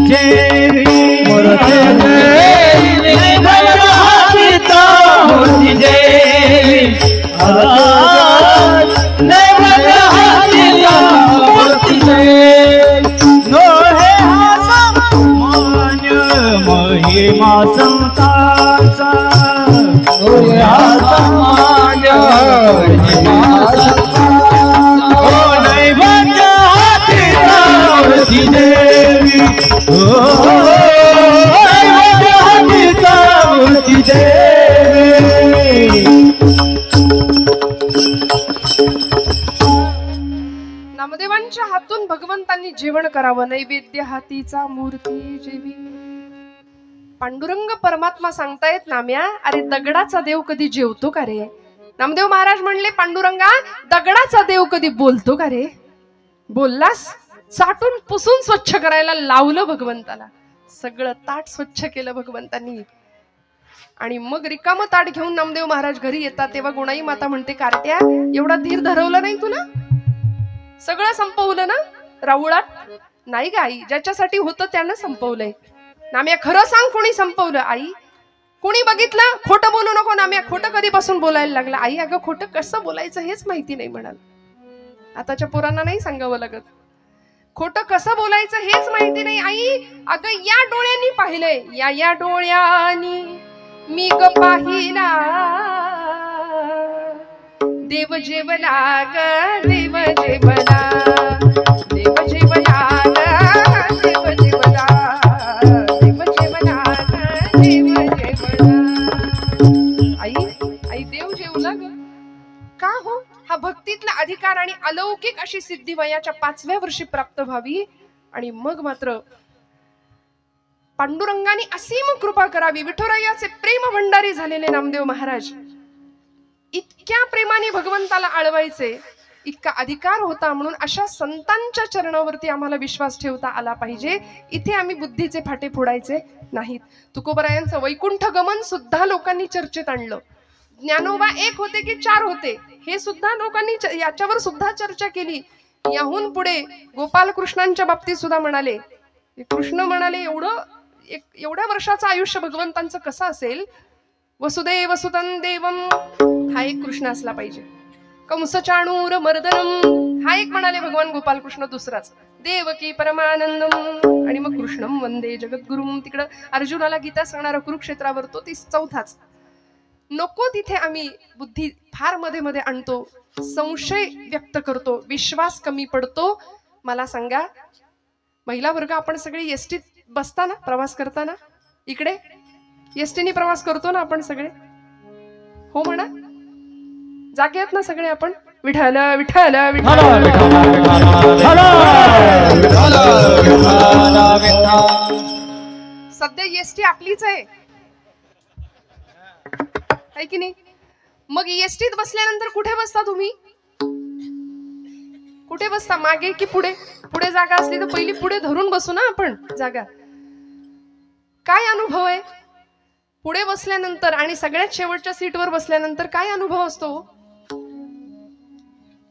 जेवी मूर्ती जेवी नैवत हातीचा, मूर्ती जेवी नैवत हातीचा, मूर्ती जेवी नो हे सामान्य महिमा संताचा, नो हे सामान्य महिमा संताचा, ओ नैवेद्य हातीचा, मूर्ती देवी, ओ नैवेद्य हातीचा, मूर्ती देवी. नामदेवांच्या हातून भगवंतांनी जेवण करावं, नैवेद्य हातीचा, मूर्ती जेवी. पांडुरंग परमात्मा सांगतायत, नाम्या अरे दगडाचा देव कधी जेवतो का रे? नामदेव महाराज म्हणले, पांडुरंगा दगडाचा देव कधी बोलतो का रे? बोललास? चाटून पुसून स्वच्छ करायला लावलं भगवंताला, सगळं ताट स्वच्छ केलं भगवंतांनी. आणि मग रिकामं ताट घेऊन नामदेव महाराज घरी येतात तेव्हा गुणाई माता म्हणते, कार्ट्या एवढा धीर धरवलं नाही तुला? सगळं संपवलं ना राऊळात? नाही ग आई, ज्याच्यासाठी होतं त्यानं संपवलंय. नाम्या खरं सांग, कोणी संपवलं? आई कोणी बघितलं? खोटं बोलू नको नाम्या, खोटं कधीपासून बोलायला लागला? आई अगं खोटं कसं बोलायचं हेच माहिती नाही म्हणाल. आताच्या पोरांना नाही सांगावं लागत, खोटं कसं बोलायचं हेच माहिती नाही. आई अगं या डोळ्यांनी पाहिलंय, या डोळ्यांनी मी ग पाहिला, देव जेवला ग देव जेवला, देव जेवला ग देव जेवला, देव जेवला ग देव जेवला. आई देव जेवला ग का हो? हा भक्तीतला अधिकार आणि अलौकिक अशी सिद्धी वयाच्या 5व्या वर्षी प्राप्त व्हावी. आणि मग मात्र पांडुरंगाने असीम कृपा करावी. विठुरायाचे प्रेम भंडारी झालेले नामदेव महाराज इतक्या प्रेमाने भगवंताला आळवायचे, इतका अधिकार होता. म्हणून अशा संतांच्या चरणावरती आम्हाला विश्वास ठेवता आला पाहिजे. इथे आम्ही बुद्धीचे फाटे फोडायचे नाहीत. तुकोबरायांचं वैकुंठ गमन सुद्धा लोकांनी चर्चेत आणलं. ज्ञानोबा एक होते की चार होते हे सुद्धा लोकांनी याच्यावर सुद्धा चर्चा केली. याहून पुढे गोपाल कृष्णांच्या बाबतीत सुद्धा म्हणाले, कृष्ण म्हणाले एवढ्या वर्षाचं आयुष्य भगवंतांचं कसं असेल. वसुदेव सुतं देवम हा एक कृष्ण असला पाहिजे. कंस चाणूर मर्दनम हा एक म्हणाले भगवान गोपाल कृष्ण. दुसराच देवकी परमानंदम आणि मग कृष्णम वंदे जगद्गुरुम. तिकडं अर्जुनाला गीता सांगणारा कुरुक्षेत्रावर तो ती चौथाच. नको तिथे आम्ही बुद्धी फार मध्ये मध्ये आणतो, संशय व्यक्त करतो, विश्वास कमी पडतो. मला सांगा, महिला वर्ग आपण सगळे एसटीत बसताना प्रवास करताना इकडे एसटीने प्रवास करतो ना आपण सगळे, हो म्हणा, जागे आहेत ना सगळे आपण. विठ्ठल विठ्ठल सध्या एसटी आपलीच आहे की नाही. मग एसटीत बसल्यानंतर कुठे बसता तुम्ही? कुठे बसता, मागे की पुढे? पुढे जागा असली तर पहिली पुढे धरून बसू ना आपण जागा. काय अनुभव आहे पुढे बसल्यानंतर आणि सगळ्यात शेवटच्या सीटवर बसल्यानंतर? काय अनुभव असतो?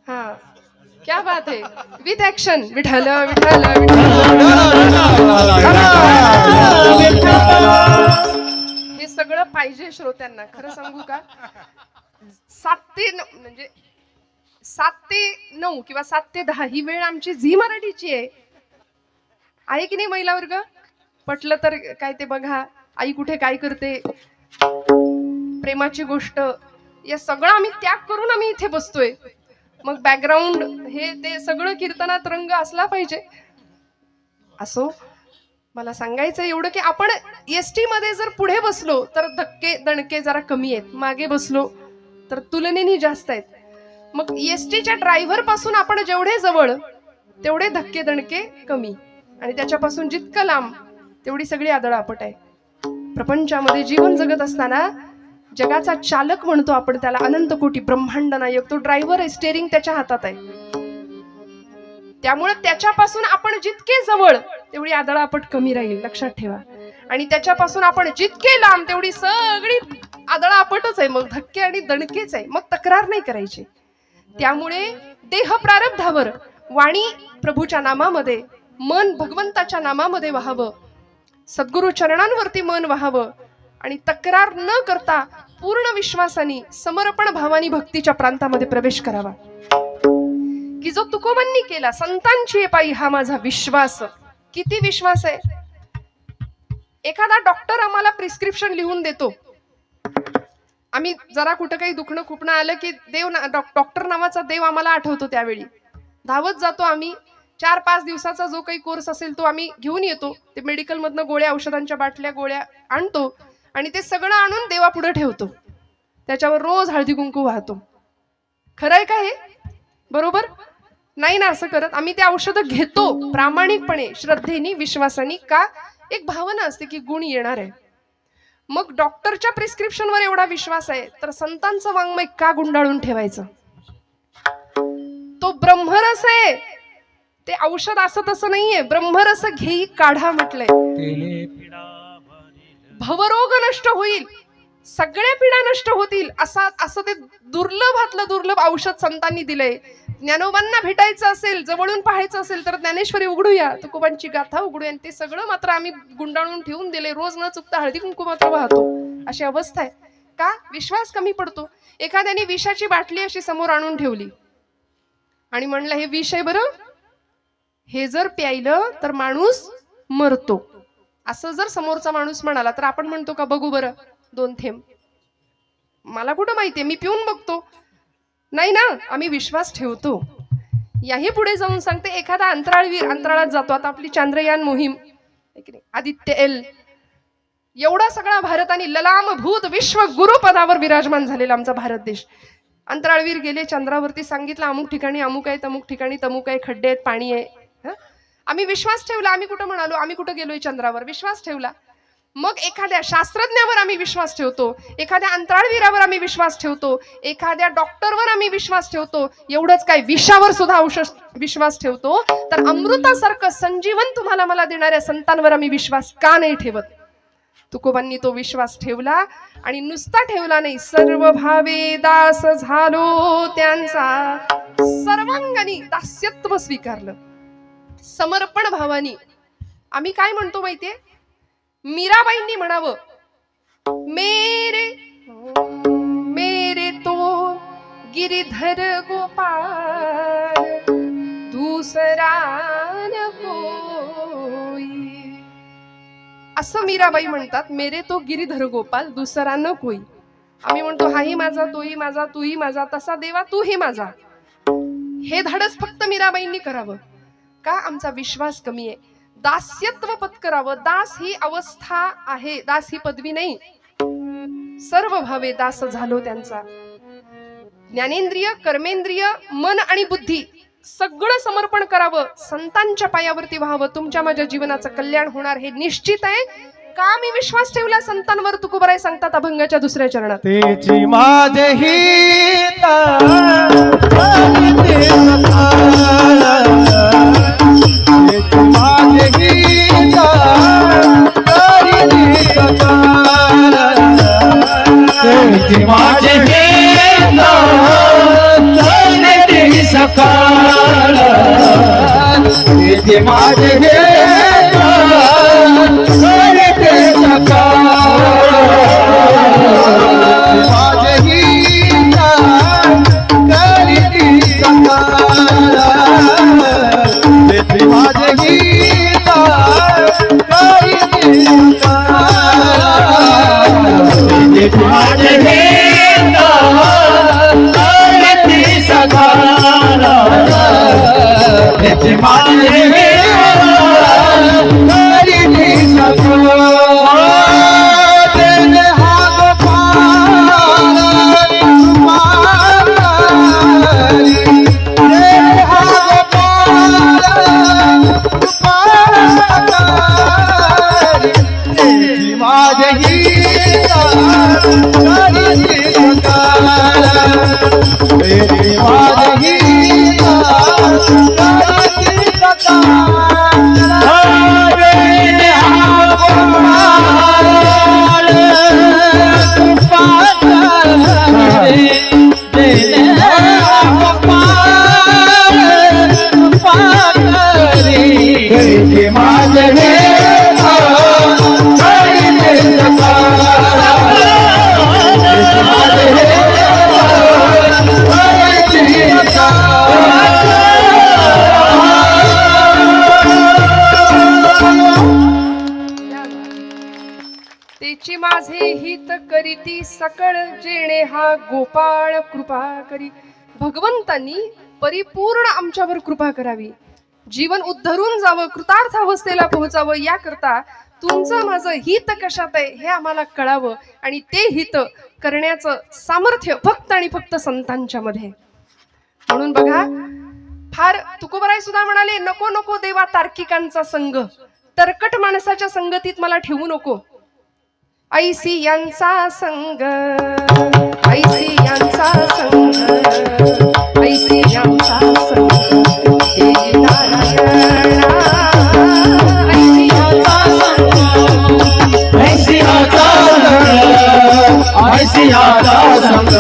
हा, क्या बात है, विथ ऍक्शन. विठ्ठल विठ्ठल हे सगळं पाहिजे श्रोत्यांना. खरं सांगू का, 7 ते 9 म्हणजे 7 ते 9 किंवा 7 ते 10 ही वेळ आमची झी मराठीची आहे की नाही महिला वर्ग? पटलं तर काय ते बघा, आई कुठे काय करते, प्रेमाची गोष्ट, या सगळं आम्ही त्याग करून आम्ही इथे बसतोय. मग बॅकग्राऊंड हे ते सगळं कीर्तनात रंग असला पाहिजे. असो, मला सांगायचं एवढं की आपण एसटी मध्ये जर पुढे बसलो तर धक्के दणके जरा कमी आहेत, मागे बसलो तर तुलनेने जास्त आहेत. मग एसटीच्या ड्रायव्हर पासून आपण जेवढे जवळ तेवढे धक्के दणके कमी, आणि त्याच्यापासून जितकं लांब तेवढी सगळी आदळआपट आहे. प्रपंचामध्ये जीवन जगत असताना जगाचा चालक म्हणतो आपण त्याला, अनंत कोटी ब्रह्मांड नायक, तो ड्रायव्हर आहे, स्टेरिंग त्याच्या हातात आहे. त्यामुळे त्याच्यापासून आपण जितके जवळ तेवढी आदळआपट कमी राहील, लक्षात ठेवा. आणि त्याच्यापासून आपण जितके लांब तेवढी सगळी आदळआपटच आहे, मग धक्के आणि दणकेच आहे, मग तक्रार नाही करायची. त्यामुळे देह प्रारब्धावर, वाणी प्रभूच्या नामामध्ये, मन भगवंताच्या नामामध्ये व्हावं, सद्गुरु चरणांवरती मन व्हावं आणि तक्रार न करता पूर्ण विश्वासाने समर्पण भावानी भक्तीच्या प्रांतामध्ये प्रवेश करावा. की जो तुकोबांनी केला, संतांची पायी हा माझा विश्वास. किती विश्वास आहे? एखादा डॉक्टर आम्हाला प्रिस्क्रिप्शन लिहून देतो, आम्ही जरा कुठं काही दुखणं खुपणं आलं की डॉक्टर नावाचा देव आम्हाला आठवतो. त्यावेळी धावत जातो आम्ही. 4-5 दिवसाचा जो काही कोर्स असेल तो आम्ही घेऊन येतो. ते मेडिकल मधनं गोळ्या, औषधांच्या बाटल्या, गोळ्या आणतो आणि ते सगळं आणून देवापुढे ठेवतो. त्याच्यावर रोज हळदी कुंकू वाहतो. खरंय का हे? बरोबर नाही ना असं करत. आम्ही ते औषधं घेतो प्रामाणिकपणे, श्रद्धेने, विश्वासाने. का? एक भावना असते की गुण येणार आहे. मग डॉक्टरच्या प्रिस्क्रिप्शनवर एवढा विश्वास आहे तर संतांचं वाङ्मय का गुंडाळून ठेवायचं? तो ब्रह्मरस आहे, ते औषध असं तसं नाहीये. ब्रह्मरस घेई काढा म्हटलंय. भवरोग नष्ट होईल, सगळ्या पीडा नष्ट होतील, असं ते दुर्लभातलं दुर्लभ औषध संतांनी दिलंय. ज्ञानोबांना भेटायचं असेल, जवळून पाहायचं असेल तर ज्ञानेश्वरी उघडूया, तुकोबांची गाथा उघडूया. ते सगळं मात्र आम्ही गुंडाळून ठेवून दिले. रोज न चुकता हळदी कुंकू मात्र वाहतो. अशी अवस्था आहे. का? विश्वास कमी पडतो. एखाद्याने विषाची बाटली अशी समोर आणून ठेवली आणि म्हणलं हे विष आहे बरं, हे जर प्यायलं तर माणूस मरतो, असं जर समोरचा माणूस म्हणाला तर आपण म्हणतो का बघू बरं 2 थेंब? मला कुठं माहितीये, मी पिऊन बघतो. नाही ना, आम्ही विश्वास ठेवतो. याही पुढे जाऊन सांगते, एखादा अंतराळवीर अंतराळात जातो. आता आपली चांद्रयान मोहीम, आदित्य एल, एवढा सगळा भारताने ललाम भूत विश्व गुरुपदावर विराजमान झालेला आमचा भारत देश. अंतराळवीर गेले चंद्रावरती, सांगितलं अमुक ठिकाणी अमुक आहे, तमुक ठिकाणी तमुक आहे, खड्डे आहेत, पाणी आहे. आम्ही विश्वास ठेवला. आम्ही कुठं म्हणालो आम्ही कुठं गेलोय चंद्रावर? विश्वास ठेवला. मग एखाद्या शास्त्रज्ञावर आम्ही विश्वास ठेवतो, एखाद्या अंतराळवीरावर आम्ही विश्वास ठेवतो, एखाद्या डॉक्टरवर आम्ही विश्वास ठेवतो. एवढंच काय, विषावर सुद्धा विश्वास ठेवतो. तर अमृतासारखं संजीवन तुम्हाला मला देणाऱ्या संतांवर आम्ही विश्वास का नाही ठेवत? तुकोबांनी तो विश्वास ठेवला आणि नुसता ठेवला नाही, सर्व भावे दास झालो त्यांचा, सर्वांगानी दास्यत्व स्वीकारलं, समर्पण भावानी. आम्ही काय म्हणतो माहितीये, मीराबाईंनी म्हणावं, मेरे मेरे तो गिरिधर गोपाल दूसरा न कोई. असं मीराबाई म्हणतात, मेरे तो गिरिधर गोपाल दुसरा न कोई. आम्ही म्हणतो हाही माझा, तोही माझा, तूही माझा, तसा देवा तूही माझा. हे धाडस फक्त मीराबाईंनी करावं. का? आमचा विश्वास कमी आहे. दास्यत्व पत्करावं. दास ही अवस्था आहे, दास ही पदवी नाही. सर्व भावे दास झालो त्यांचा. ज्ञानेंद्रिय, कर्मेंद्रिय, मन आणि बुद्धी सगळं समर्पण करावं, संतांच्या पायावरती व्हावं. तुमच्या माझ्या जीवनाचं कल्याण होणार हे निश्चित आहे. का मी विश्वास ठेवला संतांवर? तुकोबाराय सांगतात अभंगाच्या 2ऱ्या चरणात, तेची माझे हित सकाळ माझे तेची माझे हित करीती सकळ जेणे हा गोपाळ कृपा करी. भगवंतांनी परिपूर्ण आमच्यावर कृपा करावी, जीवन उद्धरून जावं, कृतार्थ अवस्थेला पोहोचावं. याकरता तुमचं माझं हित कशात आहे हे आम्हाला कळावं आणि ते हित करण्याचं सामर्थ्य फक्त आणि फक्त संतांच्या मध्ये. म्हणून बघा, फार तुकोबाराय सुद्धा म्हणाले, नको नको देवा तार्किकांचा संग, तरकट माणसाच्या संगतीत मला ठेवू नको. ऐसी यांचा संग, ऐसी यांचा संग, ऐसी यांचा संग, देवी नारायणा. ऐसी यांचा संग, ऐसी आता संग,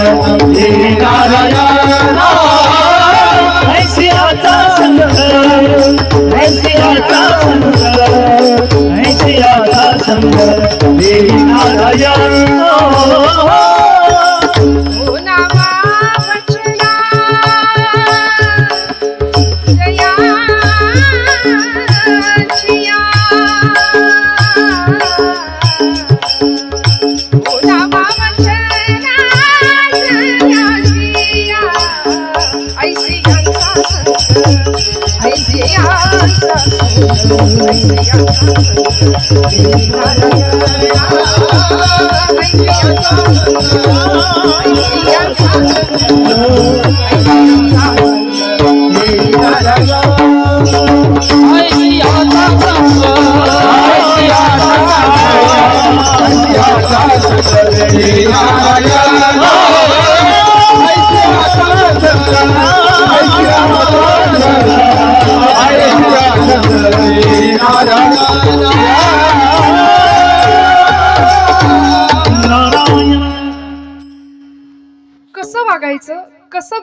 देवी नारायणा. ऐसी आता संग, ऐसी आता संग, ऐसी आता संग, देवी नारायणा. ओ नामा वचना जया जिया, ओ नामा वचना जया जिया. ऐसी यांचा संग, ऐसी यांचा संग, ऐसी यांचा संग, देवी नारायणा. ऐसी यांचा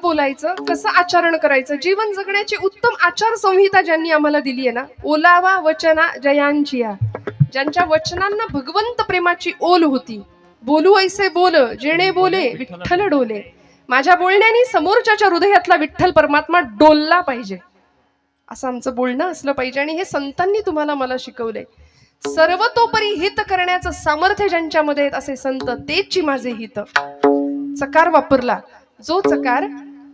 बोलायचं, कसं आचरण करायचं, जीवन जगण्याची उत्तम आचार संहिता ज्यांनी आम्हाला दिली आहे ना, ओलावा वचना जयांचिया, ज्यांच्या वचनांना भगवंत प्रेमाची ओल होती. बोलू ऐसे बोल जेणे बोले विठ्ठल डोले. माझ्या बोलण्याने समोरच्याच्या हृदयातला विठ्ठल परमात्मा डोलला पाहिजे, असं आमचं बोलणं असलं पाहिजे. आणि हे संतांनी तुम्हाला मला शिकवलंय. सर्वतोपरी हित करण्याचं सामर्थ्य ज्यांच्यामध्ये आहेत असे संत, तेची माझे हित. चकार वापरला, जो चकार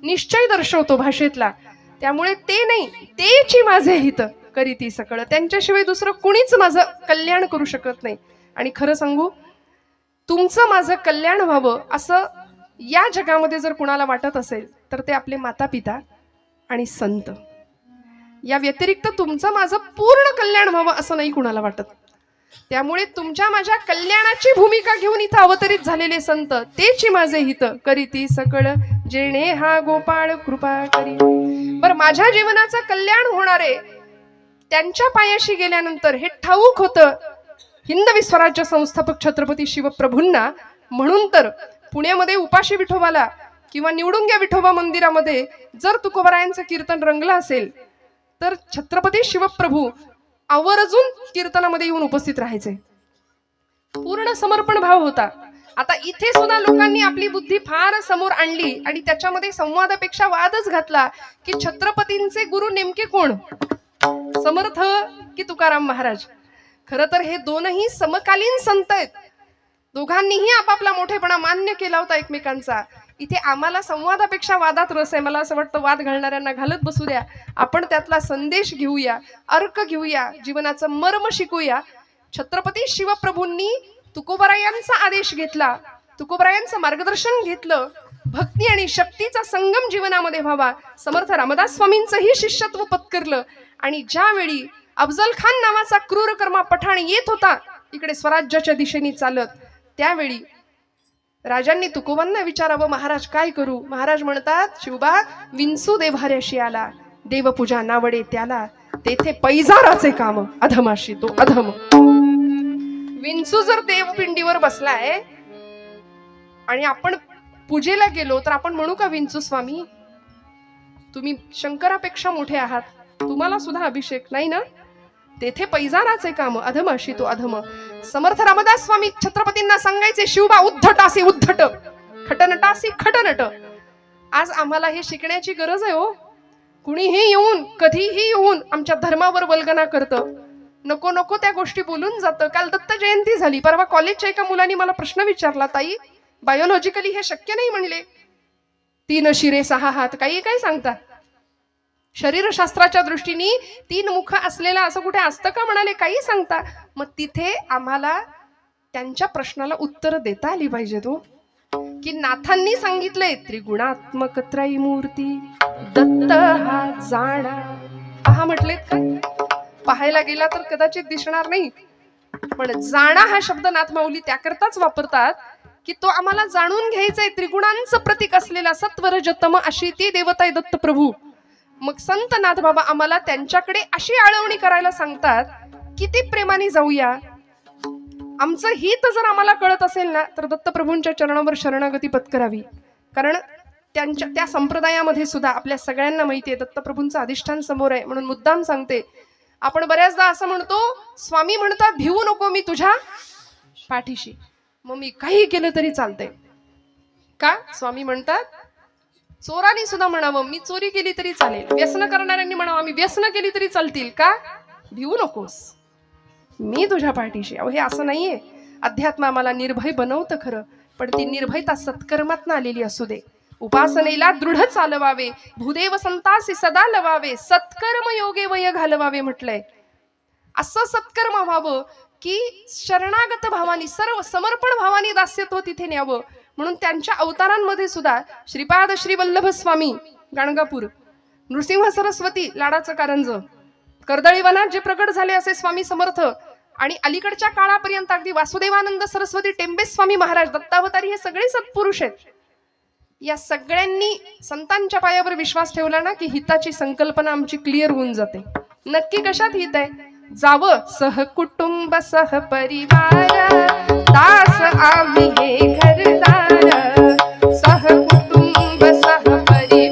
निश्चय दर्शवतो भाषेतला, त्यामुळे ते नाही, तेची माझे हित करीती सकळ. त्यांच्याशिवाय दुसरं कुणीच माझं कल्याण करू शकत नाही. आणि खरं सांगू, तुमचं माझं कल्याण व्हावं असं या जगामध्ये जर कुणाला वाटत असेल तर ते आपले माता पिता आणि संत. या व्यतिरिक्त तुमचं माझं पूर्ण कल्याण व्हावं असं नाही कुणाला वाटत. त्यामुळे तुमच्या माझ्या कल्याणाची भूमिका घेऊन इथं अवतरित झालेले संत, तेची माझे हित करीती सकळ जेणे हा गोपाळ कृपा करी. बरं, माझ्या जीवनाचं कल्याण होणारे त्यांच्या पायाशी गेल्यानंतर हे ठाऊक होतं हिंदवी स्वराज्य संस्थापक छत्रपती शिवप्रभूंना. म्हणून तर पुण्यामध्ये उपाशी विठोबाला किंवा निवडुंग्या विठोबा मंदिरामध्ये जर तुकोबरायांचं कीर्तन रंगलं असेल तर छत्रपती शिवप्रभू आवर्जून कीर्तनामध्ये येऊन उपस्थित राहायचे. पूर्ण समर्पण भाव होता. आता इथे सुद्धा लोकांनी आपली बुद्धी फार समोर आणली आणि त्याच्यामध्ये संवादापेक्षा वादच घातला की छत्रपतींचे गुरु नेमके कोण, समर्थ की तुकाराम महाराज. खरं तर हे दोनही समकालीन संत आहेत. दोघांनीही आपापला मोठेपणा मान्य केला होता एकमेकांचा. इथे आम्हाला संवादापेक्षा वादात रस आहे. मला असं वाटतं वाद घालणाऱ्यांना घालत बसू द्या, आपण त्यातला संदेश घेऊया, अर्क घेऊया, जीवनाचं मर्म शिकूया. छत्रपती शिवप्रभूंनी तुकोबरायांचा आदेश घेतला, तुकोबरायांचं मार्गदर्शन घेतलं. भक्ती आणि शक्तीचा संगम जीवनामध्ये व्हावा. समर्थ रामदास स्वामींचंही शिष्यत्व पत्करलं. आणि ज्यावेळी अफजल खान नावाचा क्रूरकर्मा पठाण येत होता इकडे स्वराज्याच्या दिशेने चालत, त्यावेळी राजांनी तुकोबांना विचारावं, महाराज काय करू. महाराज म्हणतात, शिवबा विंचू देव्हाऱ्याशी आला, देवपूजा नावडे त्याला, तेथे पैजाराचे काम अधमाशी तो अधम. विंचू जर देवपिंडीवर बसलाय आणि आपण पूजेला गेलो तर आपण म्हणू का, विंचू स्वामी तुम्ही शंकरापेक्षा मोठे आहात, तुम्हाला सुद्धा अभिषेक नाही ना. तेथे पैजाराचे काम अधमाशी तो अधम. समर्थ रामदास स्वामी छत्रपतींना सांगायचे, शिवबा उद्धटासी उद्धट, खटनटासी खटनट. आज आम्हाला हे शिकण्याची गरज आहे हो. कुणीही येऊन कधीही येऊन आमच्या धर्मावर वल्गना करतं, नको नको त्या गोष्टी बोलून जातं. काल दत्त जयंती झाली, परवा कॉलेजच्या एका मुलाने मला प्रश्न विचारला, ताई बायोलॉजिकली हे शक्य नाही म्हणले, 3 शिरे 6 हात, काही काय सांगता. शरीरशास्त्राच्या दृष्टीने 3 मुख असलेला असं कुठे असतं का म्हणाले, काही सांगता. मग तिथे आम्हाला त्यांच्या प्रश्नाला उत्तर देता आली पाहिजे तो, की नाथांनी सांगितलंय त्रिगुणात्मक त्रयमूर्ती दत्त हा जाणा. पहा म्हटलेत का, पाहायला गेला तर कदाचित दिसणार नाही, पण जाणा हा शब्द नाथमाऊली त्याकरताच वापरतात की तो आम्हाला जाणून घ्यायचंय. त्रिगुणांचं प्रतीक असलेला सत्वरजतम अशी ती देवता आहे दत्त प्रभू. मग संत नाथ बाबा आम्हाला त्यांच्याकडे अशी आळवणी करायला सांगतात, किती प्रेमाने जाऊया. आमचं हित जर आम्हाला कळत असेल ना तर दत्तप्रभूंच्या चरणावर शरणागती पत्करावी. कारण त्यांच्या त्या संप्रदायामध्ये सुद्धा आपल्या सगळ्यांना माहिती आहे दत्तप्रभूंचं अधिष्ठान समोर आहे. म्हणून मुद्दाम सांगते, आपण बऱ्याचदा असं म्हणतो, स्वामी म्हणतात भिवू नको मी तुझ्या पाठीशी, मग मी काही केलं तरी चालतंय का. स्वामी म्हणतात चोरांनी सुद्धा म्हणावं मी चोरी केली तरी चालेल, व्यसन करणाऱ्यांनी म्हणावं मी व्यसन केली तरी चालतील का, भिवू नकोस मी तुझ्या पाठीशी. अहो हे असं नाहीये. अध्यात्म आम्हाला निर्भय बनवतं खरं, पण ती निर्भयता सत्कर्मातनं आलेली असू दे. उपासनेला दृढ चालवावे, भूदेव संतासी सदा लवावे, सत्कर्म योगे वय घालवावे म्हटलंय. असं सत्कर्म व्हावं की शरणागत भावानी, सर्व समर्पण भावानी दास्यत्व तिथे न्यावं. म्हणून त्यांच्या अवतारांमध्ये सुद्धा श्रीपाद श्री वल्लभ स्वामी गाणगापूर, नृसिंह सरस्वती लाडाचं कारंज, कर्दळीवनात जे प्रकट झाले असे स्वामी समर्थ, आणि अलीकडच्या काळापर्यंत अगदी वासुदेवानंद सरस्वती टेंबे स्वामी महाराज दत्तावतारी, हे सगळे सत्पुरुष आहेत. या सगळ्यांनी संतांच्या पायावर विश्वास ठेवला ना की हिताची संकल्पना आमची क्लिअर होऊन जाते. नक्की कशात हित आहे, जावं सहकुटुंब सहपरिवार, दास आम्ही हे घरदार, सहकुटुंब सहपरिवार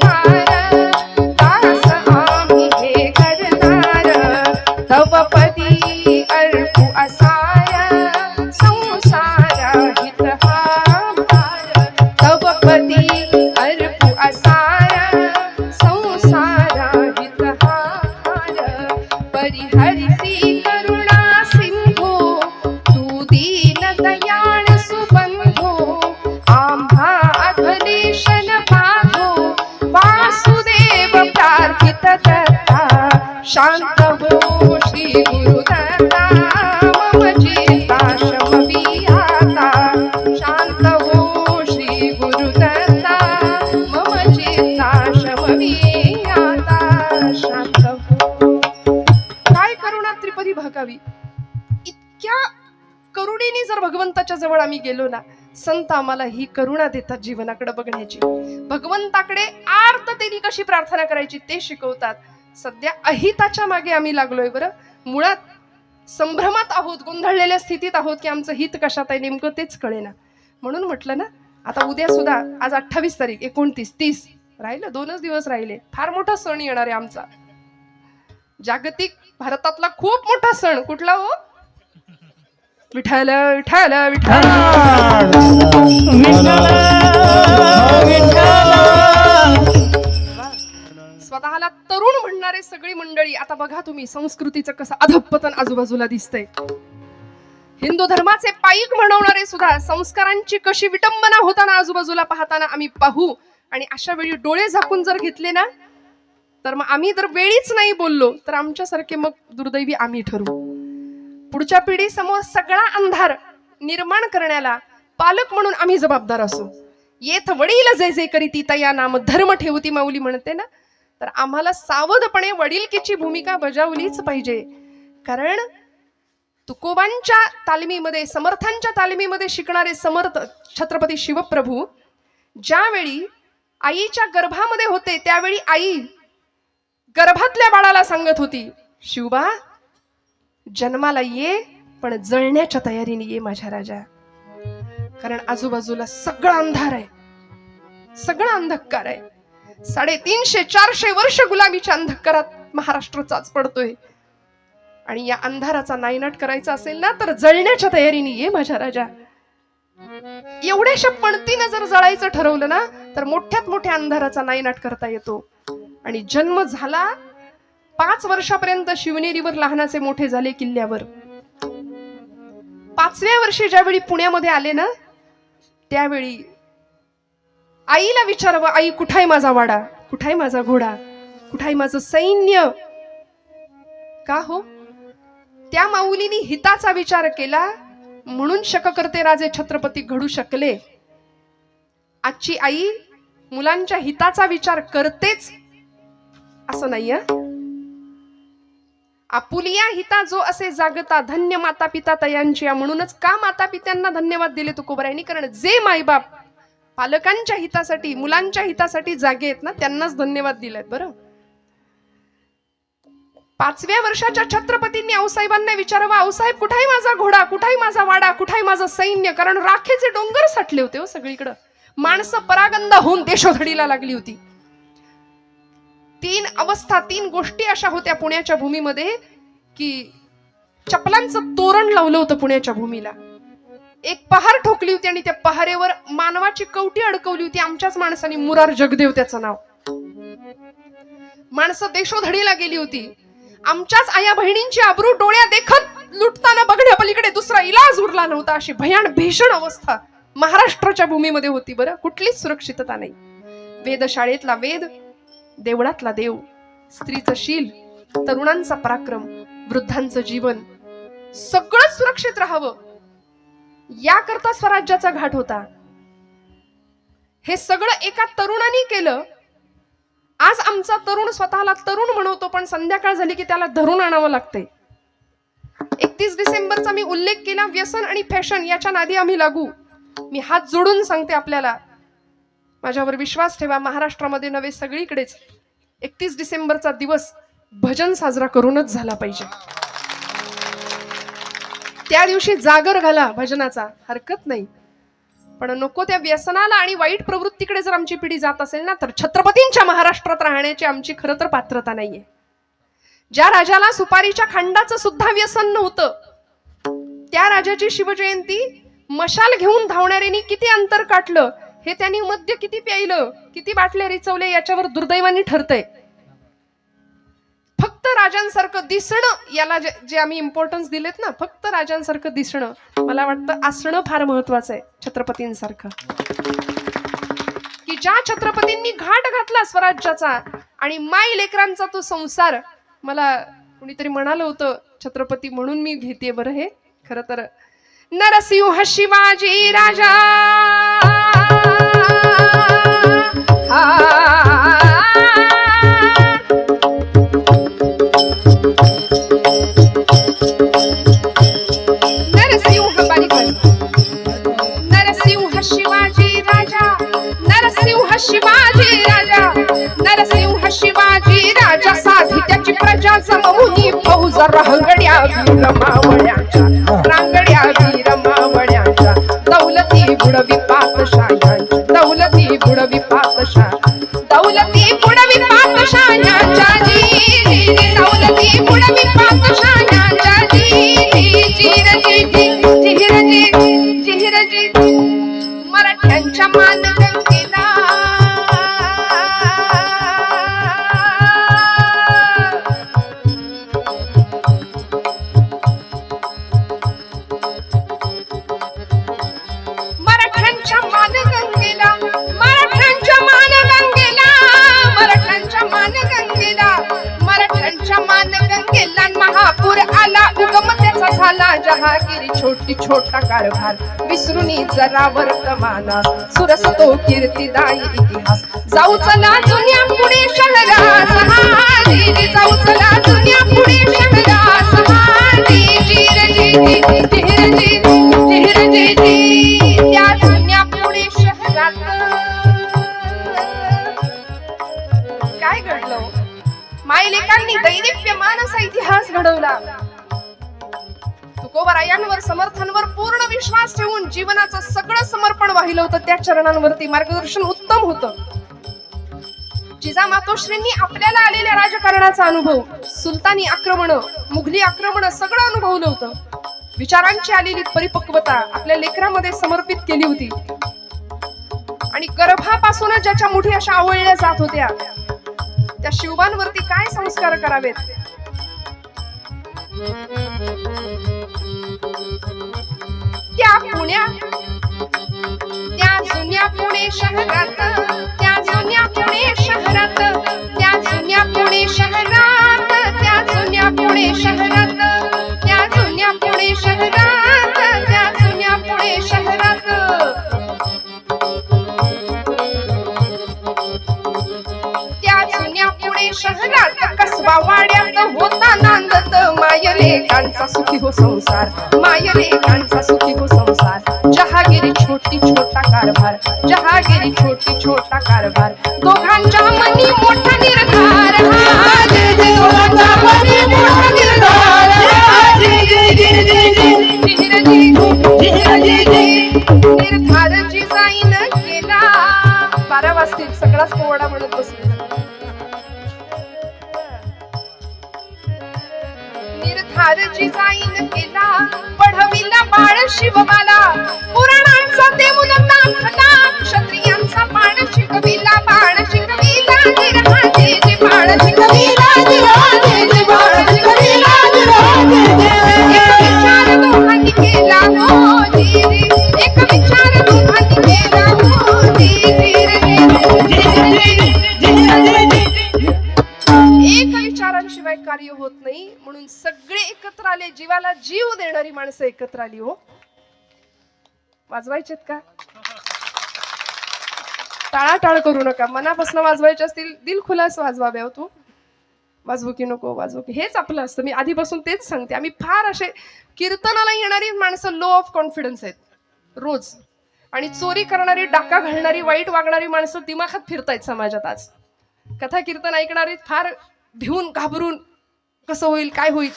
शांत हो श्री गुरुदत्ता मम चित्ता शमवी आता शांत हो श्री गुरुदत्ता मम चित्ता शमवी आता शांत हो. काय करुणा त्रिपदी भागावी. इतक्या करुणेने जर भगवंताच्या जवळ आम्ही गेलो ना, संत आम्हाला ही करुणा देतात जीवनाकडे बघण्याची. भगवंताकडे आर्ततेने कशी प्रार्थना करायची ते शिकवतात. सध्या अहिताच्या मागे आम्ही लागलोय बरं. मुळात संभ्रमात आहोत, गोंधळलेल्या स्थितीत आहोत की आमचं हित कशात आहे नेमकं तेच कळेना. म्हणून म्हटलं ना, आता उद्या सुद्धा आज 28 तारीख 29 30 राहिलं, 2च दिवस राहिले. फार मोठा सण येणार आहे आमचा, जागतिक भारतातला खूप मोठा सण. कुठला हो? विठ्ठल विठ्ठल विठ्ठल. स्वतःला तरुण म्हणणारे सगळी मंडळी. आता बघा तुम्ही संस्कृतीचं कसं अधपतन आजूबाजूला दिसतंय. हिंदू धर्माचे पाईक म्हणवणारे सुद्धा संस्कारांची कशी विटंबना होताना आजूबाजूला पाहताना आम्ही पाहू. आणि अशा वेळी डोळे झाकून जर घेतले ना, तर मग आम्ही जर वेळीच नाही बोललो तर आमच्यासारखे मग दुर्दैवी आम्ही ठरू. पुढच्या पिढी समोर सगळा अंधार निर्माण करण्याला पालक म्हणून आम्ही जबाबदार असू. येथ वडील जे जे करीती तया नाम धर्म ठेवती माऊली म्हणते ना, तर आम्हाला सावधपणे वडीलकीची भूमिका बजावलीच पाहिजे. कारण तुकोबांच्या तालमीमध्ये, समर्थांच्या तालमीमध्ये शिकणारे समर्थ छत्रपती शिवप्रभू ज्यावेळी आईच्या गर्भामध्ये होते, त्यावेळी आई गर्भातल्या बाळाला सांगत होती, शिवबा जन्माला ये पण जळण्याच्या तयारीने ये माझ्या राजा. कारण आजूबाजूला सगळा अंधार आहे, सगळा अंधकार आहे. 350-400 वर्ष गुलामीच्या अंधकारात महाराष्ट्र चाच पडतोय. आणि या अंधाराचा नायनाट करायचा असेल ना, तर जळण्याच्या तयारीने ये माझ्या राजा. एवढ्याशा पणतीनं जर जळायचं ठरवलं ना, तर मोठ्यात मोठ्या अंधाराचा नायनाट करता येतो. आणि जन्म झाला 5 वर्षापर्यंत शिवनेरीवर लहानाचे मोठे झाले किल्ल्यावर. 5व्या वर्षी ज्यावेळी पुण्यामध्ये आले ना, त्यावेळी आईला विचारावं, आई कुठाय माझा वाडा, कुठाय माझा घोडा, कुठाय माझं सैन्य. का हो? त्या माऊलीनी हिताचा विचार केला म्हणून शककर्ते राजे छत्रपती घडू शकले. आजची आई मुलांच्या हिताचा विचार करतेच असं नाही. आपुलिया हिता जो असे जागता धन्य माता पिता तयांची. म्हणूनच का माता पित्यांना धन्यवाद दिले तुकोबारायांनी? कारण जे मायबाप पालकांच्या हितासाठी, मुलांच्या हितासाठी जागे आहेत ना, त्यांनाच धन्यवाद दिलेत. बरं, 5व्या वर्षाच्या छत्रपतींनी आऊसाहेबांना विचारावं, आऊसाहेब कुठाय माझा घोडा, कुठाय माझा वाडा, कुठाय माझं सैन्य. कारण राखेचे डोंगर साठले होते हो सगळीकडं. माणसं परागंदा होऊन देशोधडीला लागली होती. 3 अवस्था, 3 गोष्टी अशा होत्या पुण्याच्या भूमीमध्ये की चपलांचं तोरण लावलं होतं पुण्याच्या भूमीला. एक पहार ठोकली होती आणि त्या पहारेवर मानवाची कवटी अडकवली होती. आमच्याच माणसाने, मुरार जगदेव त्याचं नाव. माणसं देशोधडीला गेली होती. आमच्याच आया बहिणींची आबरू डोळ्या देखत लुटताना बघण्यापलीकडे दुसरा इलाज उरला नव्हता. अशी भीषण अवस्था महाराष्ट्राच्या भूमीमध्ये होती. बरं, कुठलीच सुरक्षितता नाही. वेधशाळेतला वेद, देवळातला देव, स्त्रीचं शील, तरुणांचा पराक्रम, वृद्धांचं जीवन, सगळं सुरक्षित राहावं याकरता स्वराज्याचा घाट होता. हे सगळं एका तरुणाने केलं. आज आमचा तरुण स्वतःला तरुण म्हणवतो, पण संध्याकाळ झाली की त्याला धरून आणावं लागते. 31 डिसेंबरचा मी उल्लेख केला. व्यसन आणि फॅशन याच्या नादी आम्ही लागू. मी हात जोडून सांगते आपल्याला, माझ्यावर विश्वास ठेवा. महाराष्ट्रामध्ये नव्हे सगळीकडेच 31 डिसेंबरचा दिवस भजन साजरा करूनच झाला पाहिजे. त्या दिवशी जागर घाला भजनाचा, हरकत नाही. पण नको त्या व्यसनाला आणि वाईट प्रवृत्तीकडे जर आमची पिढी जात असेल ना, तर छत्रपतींच्या महाराष्ट्रात राहण्याची आमची खरं तर पात्रता नाहीये. ज्या राजाला सुपारीच्या खांडाचं सुद्धा व्यसन नव्हतं, त्या राजाची शिवजयंती मशाल घेऊन धावणाऱ्यांनी किती अंतर काटलं, हे त्यांनी मद्य किती प्यायलं, किती बाटल्या रिचवले याच्यावर दुर्दैवाने ठरतंय. फक्त राजांसारखं दिसणं, याला जे आम्ही इम्पॉर्टन्स दिलेत ना, फक्त राजांसारखं दिसणं, मला वाटतं असणं फार महत्वाचं आहे. छत्रपतींसारखं, की ज्या छत्रपतींनी घाट घातला स्वराज्याचा आणि माई लेकरांचा तो संसार मला कुणीतरी म्हणालं होतं छत्रपती म्हणून मी घेते बरं हे. खरं तर नरसिंह शिवाजी राजा नरसिंह शिवाजी राजा नरसिंह शिवाजी राजा साधी त्याची प्रजा जमवून फौज रांगड्या वीर मावळ्यांच्या रांगड्या वीर मावळ्यांच्या दौलती बुडवी पातशाह्यांची दौलती बुडवी दौलती बुडवी पातशाह्यांच्या जी दौलती बुडवी पातशाह्यांच्या जी मराठ्यांच्या मानगंगेला महापूर आला उगम त्याचा झाला जहागिरी छोटी छोटा कारभार विसरून जरा वर्तमान सुरस तो कीर्तिदायी इतिहास जाऊ चला जुन्या पुणे शहरास जाऊ चला जुन्या पुणे शहरास त्या जुन्या पुणे शहरात काय घडलं? मायलेकांनी दैदिप्यमान असा इतिहास घडवला. तुकोबरायांवर समर्थांवर पूर्ण विश्वास ठेवून जीवनाचं सगळं समर्पण वाहिलं होतं. त्या चरणांवरती मार्गदर्शन उत्तम होतं. जिजामातोश्रींनी आपल्याला आलेल्या राजकारणाचा अनुभव, सुलतानी आक्रमण, मुघली आक्रमण सगळं अनुभवलं होतं. विचारांची आलेली परिपक्वता आपल्या लेकरामध्ये समर्पित केली होती. आणि गर्भापासूनच ज्याच्या मुठी अशा आवळल्या जात होत्या त्या शिवबांवरती काय संस्कार करावेत? त्या जुन्या पुणे शहरात त्या जुन्या पुणे शहरात त्या जुन्या पुणे शहरात त्या जुन्या पुणे शहरात त्या जुन्या पुणे शहरात त्या जुन्या पुणे शहरात त्या जुन्या पुणे शहरात कसबा वाड्यात होता नांदत मायलेकांचा सुखी हो संसार मायलेकांचा सुखी हो संसार जहागिरी छोटी छोटा कारभार जहागिरी छोटी छोटा कारभार दोघांच्या मनी मोठा निर्धार दोघांच्या मनी मोठा निर्धार निर्धार जिजाईन केला. 12 वाजतील सगळाच पोवाडा म्हणत बसले. निर्धार जिजाईन केला पढविला बाळ शिवबाला पुराणांचा देऊन दाखला क्षत्रियांचा बाण शिकविला बाण शिकविला निरहाजे बाण शिकविला निरहाजे बाण शिकविला निरहाजे एक विचार दोघांनी केला हो जी एक विचार दोघांनी केला हो जी एक विचारांशिवाय कार्य होत नाही. म्हणून सगळे एकत्र आले. जीवाला जीव देणारी माणसं एकत्र आली. हो वाजवायचेत का? टाळाटाळ करू नका. मनापासून वाजवायचे असतील दिल खुलास वाजवावे. हो तू वाजवू की नको वाजवू की हेच आपलं असतं. मी आधीपासून तेच सांगते. आम्ही फार असे कीर्तनाला येणारी माणसं लो ऑफ कॉन्फिडन्स आहेत रोज. आणि चोरी करणारी डाका घालणारी वाईट वागणारी माणसं दिमाखात फिरतायत समाजात आज. कथा कीर्तन ऐकणारी फार भिवून घाबरून कसं होईल काय होईल.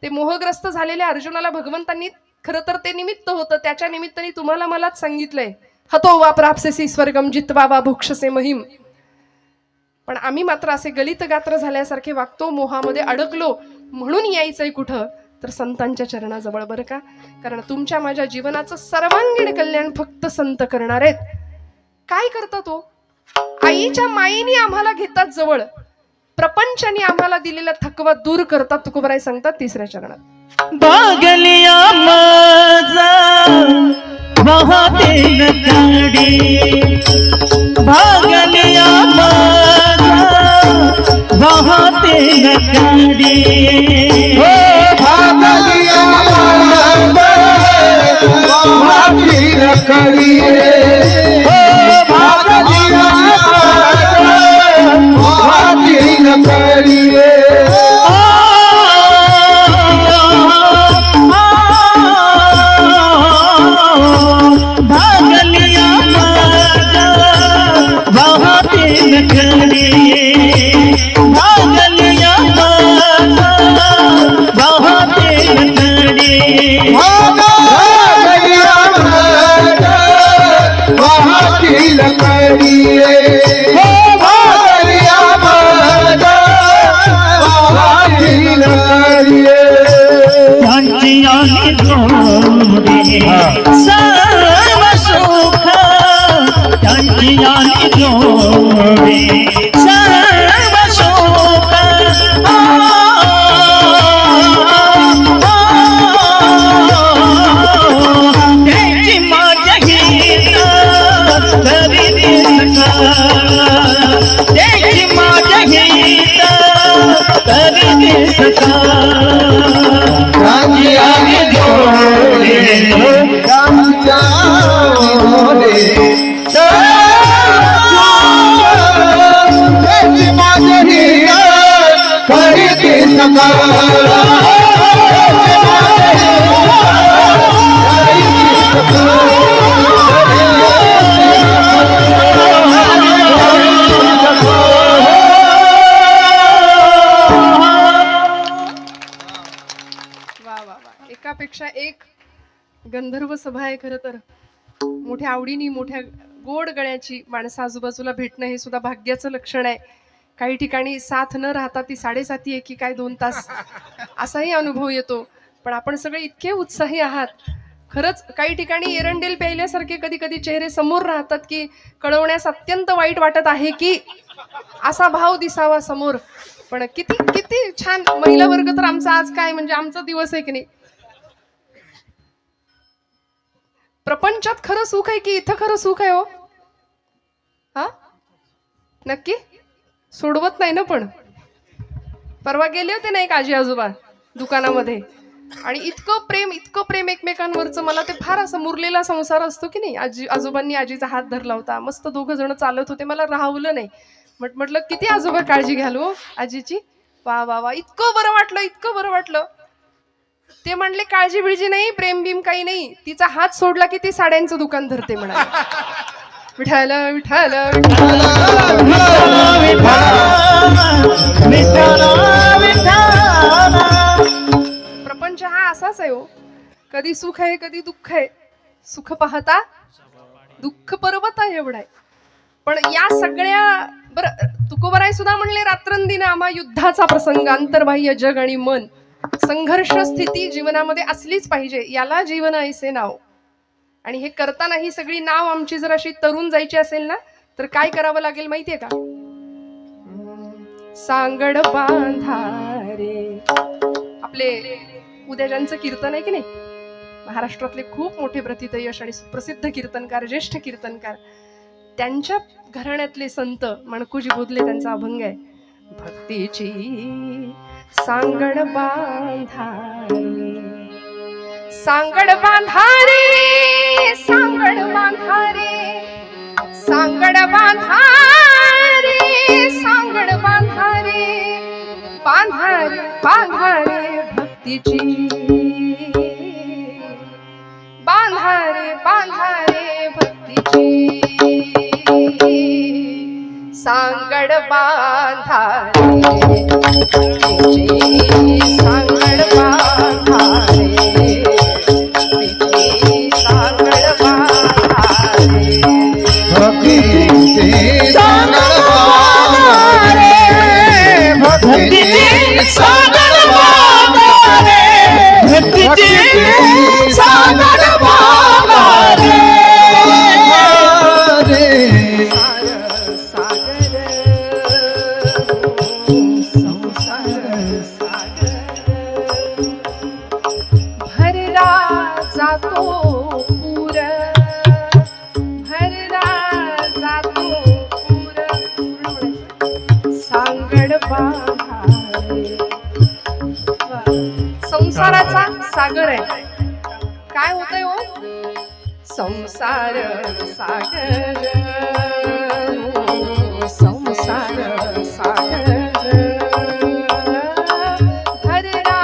ते मोहग्रस्त झालेल्या अर्जुनाला भगवंतांनी खरं तर ते निमित्त होतं. त्याच्या निमित्ताने तुम्हाला मलाच सांगितलंय हतो वा प्राप्सेसी स्वर्गम जित्वा वा भुक्षसे महिम. पण आम्ही मात्र असे गलित गात्र झाल्यासारखे वागतो. मोहामध्ये अडकलो. म्हणून यायचंय कुठं तर संतांच्या चरणाजवळ बरं का. कारण तुमच्या माझ्या जीवनाचं सर्वांगीण कल्याण फक्त संत करणार आहेत. काय करता तो आईच्या मायेने आम्हाला घेतात जवळ. प्रपंचाने आम्हाला दिलेला थकवा दूर करतात. तुकोबराय सांगतात 3ऱ्या चरणात बागलिया माझा वाहते नदी बागलिया माझा वाहते नखरे हो भागलिया वाहती नखरी हो भागलिया वाहती नखरी भागलिया वाहती नखरी भागलिया वाहती नखरी भागलिया वाहती नखरी हो भागलिया वाहती नखरी त्यांची आणि जोडे सर्व सुख त्यांची आणि जोडे सर्व सुख त्यांची माझ्या गीत तरी त्यांची माझ्या गीत तरी दिसता राजी आगे जोडे रामच्या जोडे त्याची माझी खरी सका एकापेक्षा एक गंधर्व सभा आहे. खरं तर मोठ्या आवडीनी मोठ्या गोड गळ्याची माणसं आजूबाजूला भेटणं हे सुद्धा भाग्याचं लक्षण आहे. काही ठिकाणी साथ न राहता ती 7:30 आहे की काय 2 तास असाही अनुभव येतो. पण आपण सगळे इतके उत्साही आहात. खरंच काही ठिकाणी एरंडेल प्यायल्यासारखे कधी कधी चेहरे समोर राहतात की कळवण्यास अत्यंत वाईट वाटत आहे की असा भाव दिसावा समोर. पण किती किती छान महिला वर्ग तर आमचा आज काय म्हणजे आमचा दिवस आहे की नाही. प्रपंचात खरं सुख आहे की इथं खरं सुख आहे हो. हा नक्की सोडवत नाही ना. पण परवा गेले होते ना एक आजी आजोबा दुकानामध्ये आणि इतकं प्रेम एकमेकांवरचं. मला ते फार असं मुरलेला संसार असतो की नाही. आजी आजोबांनी आजीचा हात धरला होता. मस्त 2 जण चालत होते. मला राहवलं नाही. म्हटलं किती आजोबा काळजी घ्याल हो आजीची. वा वा वा इतकं बरं वाटलं इतकं बरं वाटलं. ते म्हणले काळजी बिळजी नाही प्रेम बिम काही नाही. तिचा हात सोडला की ती साड्यांचं दुकान धरते म्हणाले. विठाल विठाल प्रपंच हा असाच आहे हो. कधी सुख आहे कधी दुःख आहे. सुख पाहता दुःख पर्वत आहे एवढा आहे. पण या सगळ्या बरं तुकोबराय सुद्धा म्हणले रात्रंदिन आम्हा युद्धाचा प्रसंग अंतर्बाह्य जग आणि मन संघर्ष स्थिती जीवनामध्ये असलीच पाहिजे. याला जीवन ऐसे नाव. आणि हे करताना ही सगळी नाव आमची जर अशी तरुण जायची असेल ना तर काय करावं लागेल माहितीये का. सांगड बांधारे आपले उद्या ज्यांचं कीर्तन आहे की नाही महाराष्ट्रातले खूप मोठे प्रथितयश आणि सुप्रसिद्ध कीर्तनकार ज्येष्ठ कीर्तनकार त्यांच्या घराण्यातले संत मणकुजी बोधले त्यांचा अभंग आहे. भक्तीची सांगड बांधारे सांगड बांधारे सांगड बांधारे सांगड बांधारे सांगड बांधारे बांधारे बांधारे भक्तीची बांधारे बांधारे भक्तीची सांगड बांधारे सांगड बांधारे सांगड बांधारे भक्तीची सांगड बांधारे भक्तीची सांगड बांधारे भक्तीची सांगड बांधारे जातो पूर भरला जातो पूर सांगड बांधारे संसाराचा सागर आहे. काय होतंय हो? संसार सागर, संसार सागर, भरला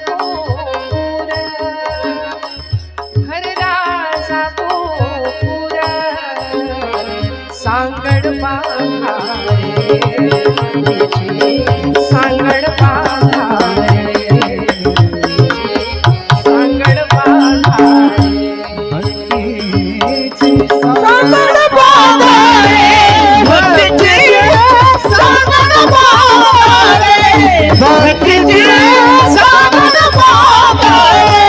पूर, भरला पूर, सांगड बांधारे, सांगड बांधारे, सांगड बांधारे, सांगड बांधारे, भक्तीची सांगड बांधारे, भक्तीची सांगड बांधारे.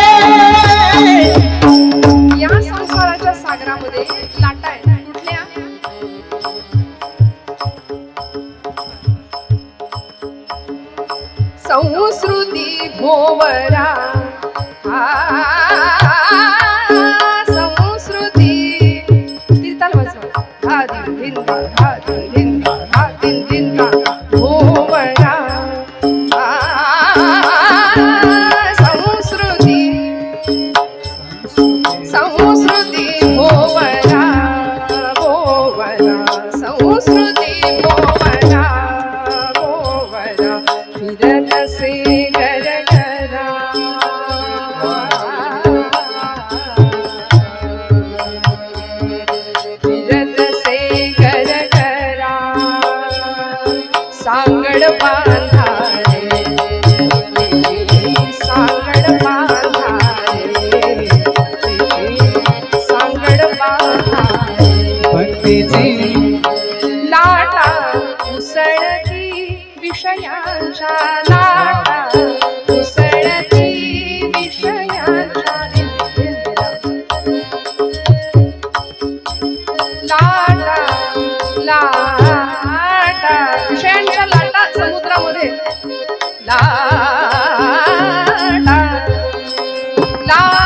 या संसाराच्या सागरामध्ये लाटा आहेत. कुठल्या? संस्कृती भोवरा, संस्कृती कीर्तन वाजवा. हा दिन दिनका, हा दिन दिनका, हा दिन दिनका भोवरा, संस्कृती, संस्कृती भोवरा, भोवरा, संस्कृती भोवरा, भोवरा, फिरत से गरगरा, फिरत से गरगरा, सांगड बांधारे, सांगड बांधारे, सांगड बांधारे, भक्तीची लाटा उसळती विषयांच्या, लाटा उसळती विषयांच्या, लाटा, लाटा विषयांच्या लाटा समुद्रामध्ये, लाटा, लाटा,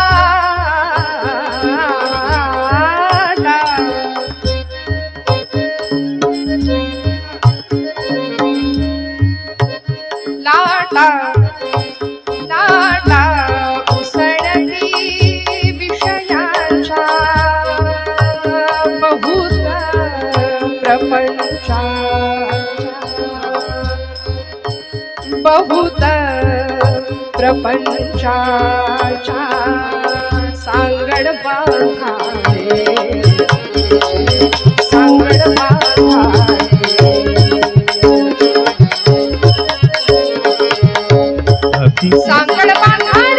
लाटा, लाटा उसळती विषयांच्या, बहुत प्रपंचा, बहुत प्रपंचाच्या, सांगड बांधारे, सांगड बांधारे, सांगड बांधारे,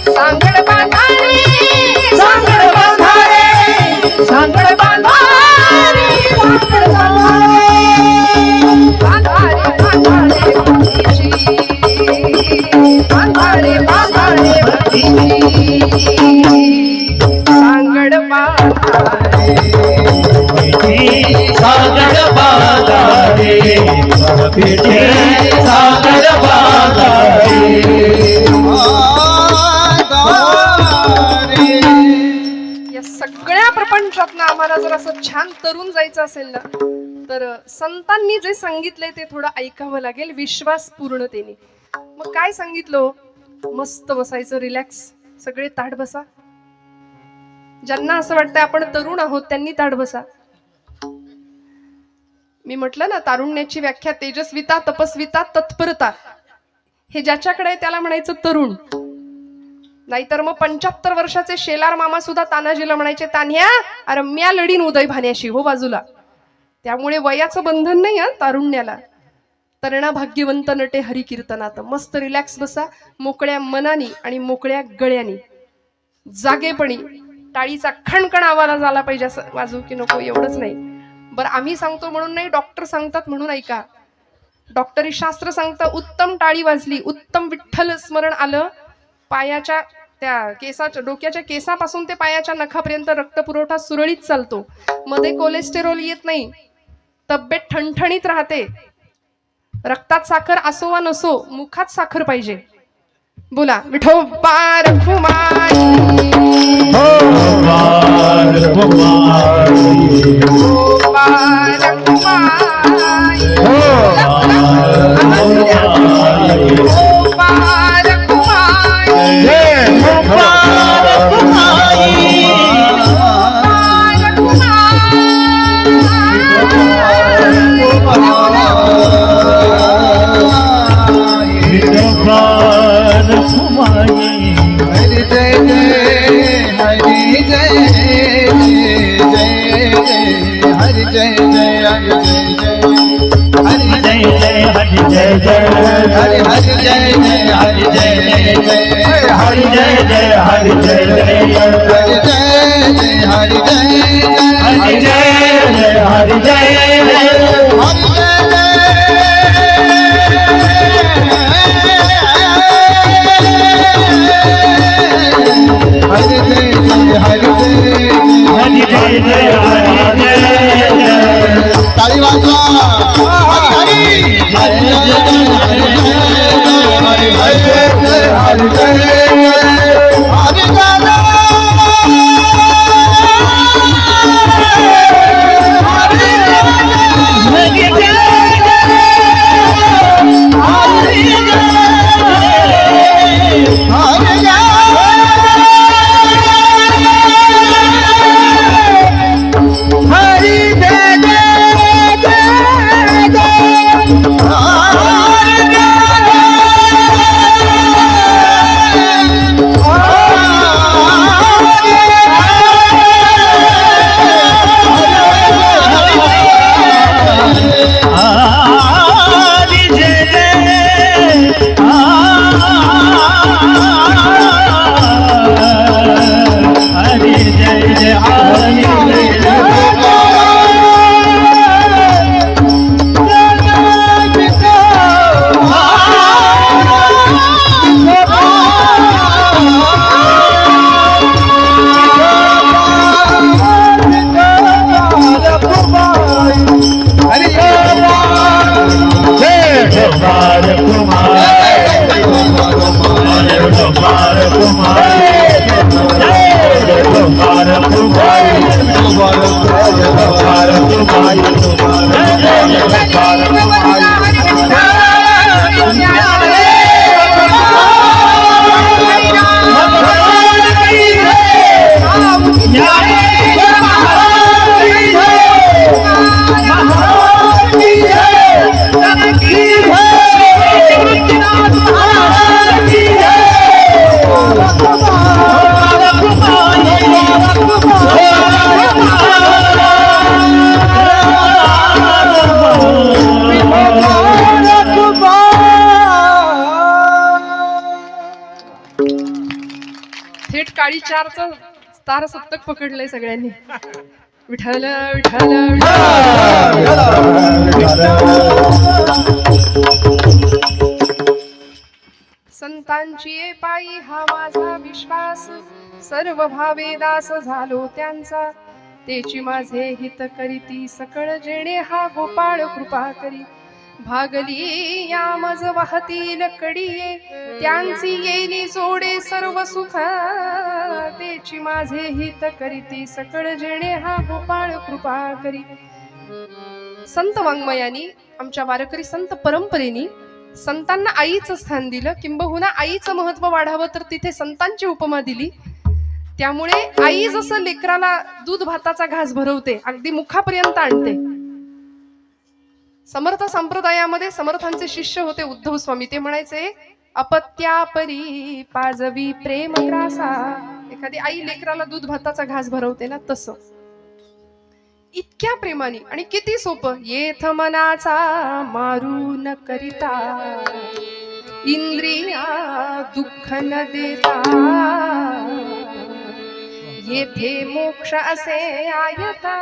सांगड बांधारे, सांगड बांधारे, सांगड बांधारे, सांगड बांधारे, सांगड बांधारे, बांधारे भक्तीची, बांधारे, बांधारे भक्तीची, सांगड बांधारे, सांगड बांधारे, भक्तीची सांगड बांधारे. या सगळ्या प्रपंचातनं आम्हाला जर असं छान तरुण जायचं असेल ना, तर संतांनी जे सांगितलंय ते थोडं ऐकावं लागेल विश्वास पूर्णतेने. मग काय सांगितलं? मस्त बसायचं, रिलॅक्स, सगळे ताठ बसा. ज्यांना असं वाटतंय आपण तरुण आहोत त्यांनी ताठ बसा. मी म्हटलं ना, तारुण्याची व्याख्या तेजस्विता, तपस्विता, तत्परता. हे ज्याच्याकडे आहे त्याला म्हणायचं तरुण. नाहीतर मग 75 वर्षाचे शेलार मामा सुद्धा तानाजीला म्हणायचे, तान्ह्या अरे म्या लढीन उदय भाण्याशी, हो बाजूला. त्यामुळे वयाचं बंधन नाही हा तारुण्याला. तरणा भाग्यवंत नटे हरी कीर्तनात. मस्त रिलॅक्स बसा, मोकळ्या मनानी आणि मोकळ्या गळ्यानी, जागेपणी. टाळीचा खणखण आवाज झाला पाहिजे, असं वाजू की नको एवढंच नाही. बरं आम्ही सांगतो म्हणून नाही, डॉक्टर सांगतात म्हणून ऐका. डॉक्टरी शास्त्र सांगतं, उत्तम टाळी वाजली, उत्तम विठ्ठल स्मरण आलं, पायाच्या त्या केसाच्या, डोक्याच्या केसापासून ते पायाच्या नखापर्यंत रक्तपुरवठा सुरळीत चालतो, मध्ये कोलेस्टेरॉल येत नाही, तब्येत ठणठणीत राहते. रक्तात साखर असो वा नसो, मुखात साखर पाहिजे. बोला विठोबा रखुमाई, विठोबा रखुमाई, हरि जय जय हरि जय जय जय हरि जय जय हरि जय जय हरि जय जय हरि हरि जय जय हरि जय जय हरि जय जय हरि जय जय हरि जय जय हरि जय जय हरि जय जय हरि हरि जय जय हरि जय जय हरि जय ताली वाजवा हरि हरि हरि हरि हरि हरि दादा थेट काळी चारचा तार सप्तक पकडलंय सगळ्यांनी. विठ्ठल विठ्ठल संतांची ये पायी हा माझा विश्वास, सर्व भावे दास झालो त्यांचा. तेची माझे हित करीती सकळ जेणे हा गोपाळ कृपा करी. भागली या मज वाहतील कडिये, त्यांची येली जोडे सर्व सुख. तेची माझे हित करीती सकळ जेणे हा गोपाळ कृपा करी. संत वाङ्मयानी, आमच्या वारकरी संत परंपरेनी संतांना आईचं स्थान दिलं, किंबहुना आईचं महत्व वाढावं तर तिथे संतांची उपमा दिली. त्यामुळे आई जसं लेकराला दूध भाताचा घास भरवते, अगदी मुखापर्यंत आणते. समर्थ संप्रदायामध्ये समर्थांचे शिष्य होते उद्धव स्वामी. ते म्हणायचे, अपत्यापरी पाजवी प्रेम ग्रासा. एखादी आई लेकराला दूध भाताचा घास भरवते ना, तसं इतक्या प्रेमाने. आणि किती सोपं. येथ मनाचा मारू न करिता, इंद्रिया दुःख न देता. येथे मोक्ष असे आयता,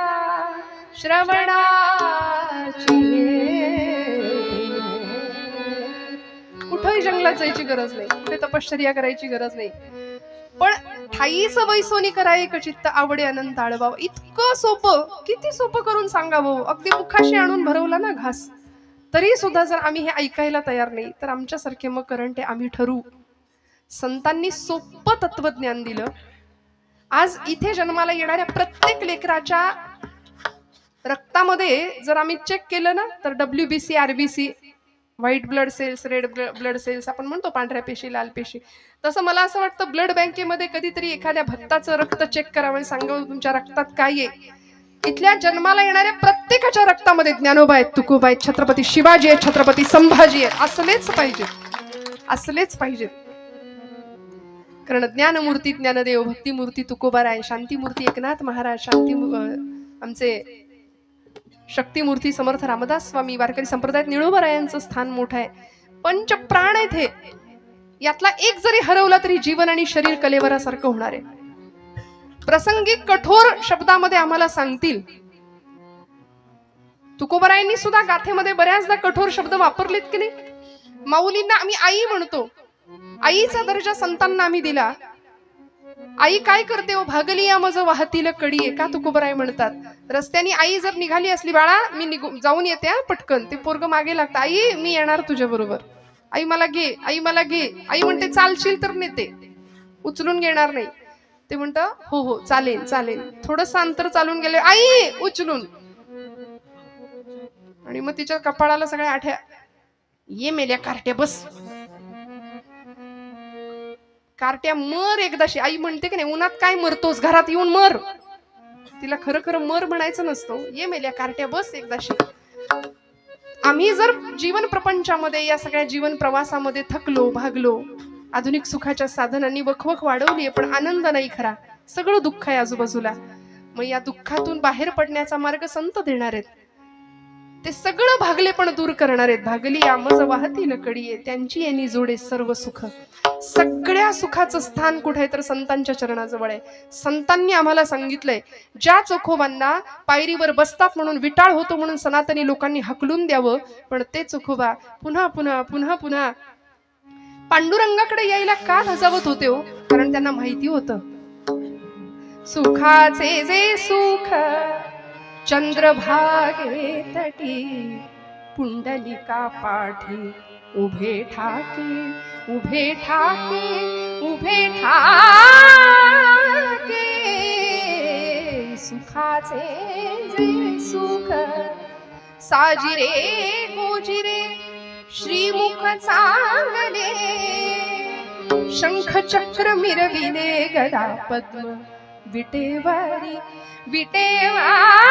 श्रवणाची. कुठंही जंगलात जायची गरज नाही, कुठे तपश्चर्या करायची गरज नाही. पण ठाईच वैसोनी कराय चित्त आवडे अनंत आळवावं. इतकं सोपं, किती सोपं करून सांगावं. अगदी मुखाशी आणून भरवला ना घास, तरी सुद्धा जर आम्ही हे ऐकायला तयार नाही, तर आमच्यासारखे मग करंटे आम्ही ठरू. संतांनी सोपं तत्वज्ञान दिलं. आज इथे जन्माला येणाऱ्या प्रत्येक लेकराच्या रक्तामध्ये जर आम्ही चेक केलं ना, तर WBC, RBC, white blood cells, red blood cells आपण म्हणतो, पांढऱ्या पेशी, लाल पेशी. तसं मला असं वाटतं ब्लड बँकेमध्ये कधीतरी एखाद्या भक्ताचं रक्त चेक करावं, सांगावं तुमच्या रक्तात काय आहे. इथल्या जन्माला येणाऱ्या प्रत्येकाच्या रक्तामध्ये ज्ञानोबा आहेत, तुकोबा आहेत, छत्रपती शिवाजी आहेत, छत्रपती संभाजी आहेत. असलेच पाहिजेत. कारण ज्ञानमूर्ती ज्ञानदेव, भक्तिमूर्ती तुकोबाराय, शांतीमूर्ती एकनाथ महाराज, आमचे शक्तिमूर्ती समर्थ रामदास स्वामी, वारकरी संप्रदायात निळोबारायांचं स्थान मोठं आहे. पंचप्राण आहेत हे. यातला एक जरी हरवला तरी जीवन आणि शरीर कलेवरासारखं होणार आहे. प्रसंगी कठोर शब्दामध्ये आम्हाला सांगतील. तुकोबारायांनी सुद्धा गाथेमध्ये बऱ्याचदा कठोर शब्द वापरलेत की नाही. माऊलींना आम्ही आई म्हणतो. आईचा दर्जा संतांना आम्ही दिला. आई काय करते हो, भागली या मज वाहतील कडी, का तुकोबाराय म्हणतात. रस्त्याने आई जर निघाली असली, बाळा मी जाऊन येते हा पटकन, ते पोरग मागे लागतं, आई मी येणार तुझ्या बरोबर, आई मला घे, आई मला घे. आई म्हणते चालशील तर नेते, उचलून घेणार नाही. ते म्हणत हो हो चालेल चालेल. थोडस अंतर चालून गेले, आई उचलून. आणि मग तिच्या कपाळाला सगळ्या आठ्या, ये मेल्या कार्ट्या बस, कार्ट्या मर एकदाशी. आई म्हणते की नाही, उन्हात काय मरतोस, घरात येऊन मर. तिला खरं खरं मर म्हणायचं नसतं, ये मेल्या कार्ट्या बस एकदाशी. आम्ही जर जीवन प्रपंचामध्ये, या सगळ्या जीवन प्रवासामध्ये थकलो, भागलो, आधुनिक सुखाच्या साधनांनी वखवख वाढवली, पण आनंद नाही खरा, सगळं दुःख आहे आजूबाजूला. मग या दुःखातून बाहेर पडण्याचा मार्ग संत देणार आहेत. ते सगळं भागले पण दूर करणार आहेत. भागली आमज वाहतील कडी, त्यांची यांनी जोडे सर्व सुख. सगळ्या सुखाचं स्थान कुठे तर संतांच्या चरणाजवळ आहे. संतांनी आम्हाला सांगितलंय, ज्या चोखोबांना पायरीवर बसतात म्हणून विटाळ होतो म्हणून सनातनी लोकांनी हकलून द्यावं, पण ते चोखोबा पुन्हा पुन्हा पुन्हा पुन्हा पांडुरंगाकडे यायला का धजावत होते हो. कारण त्यांना माहिती होतं, सुखाचे जे सुख चंद्रभागे तटी, पुंडलिका पाठी उभे ठाके, उभे ठाके, उभे ठाके. सुखाचे जे सुख साजिरे गोजिरे, श्रीमुख चांगले, शंख चक्र मिरविले, गदा पद्म विटेवारी, विटेवारी.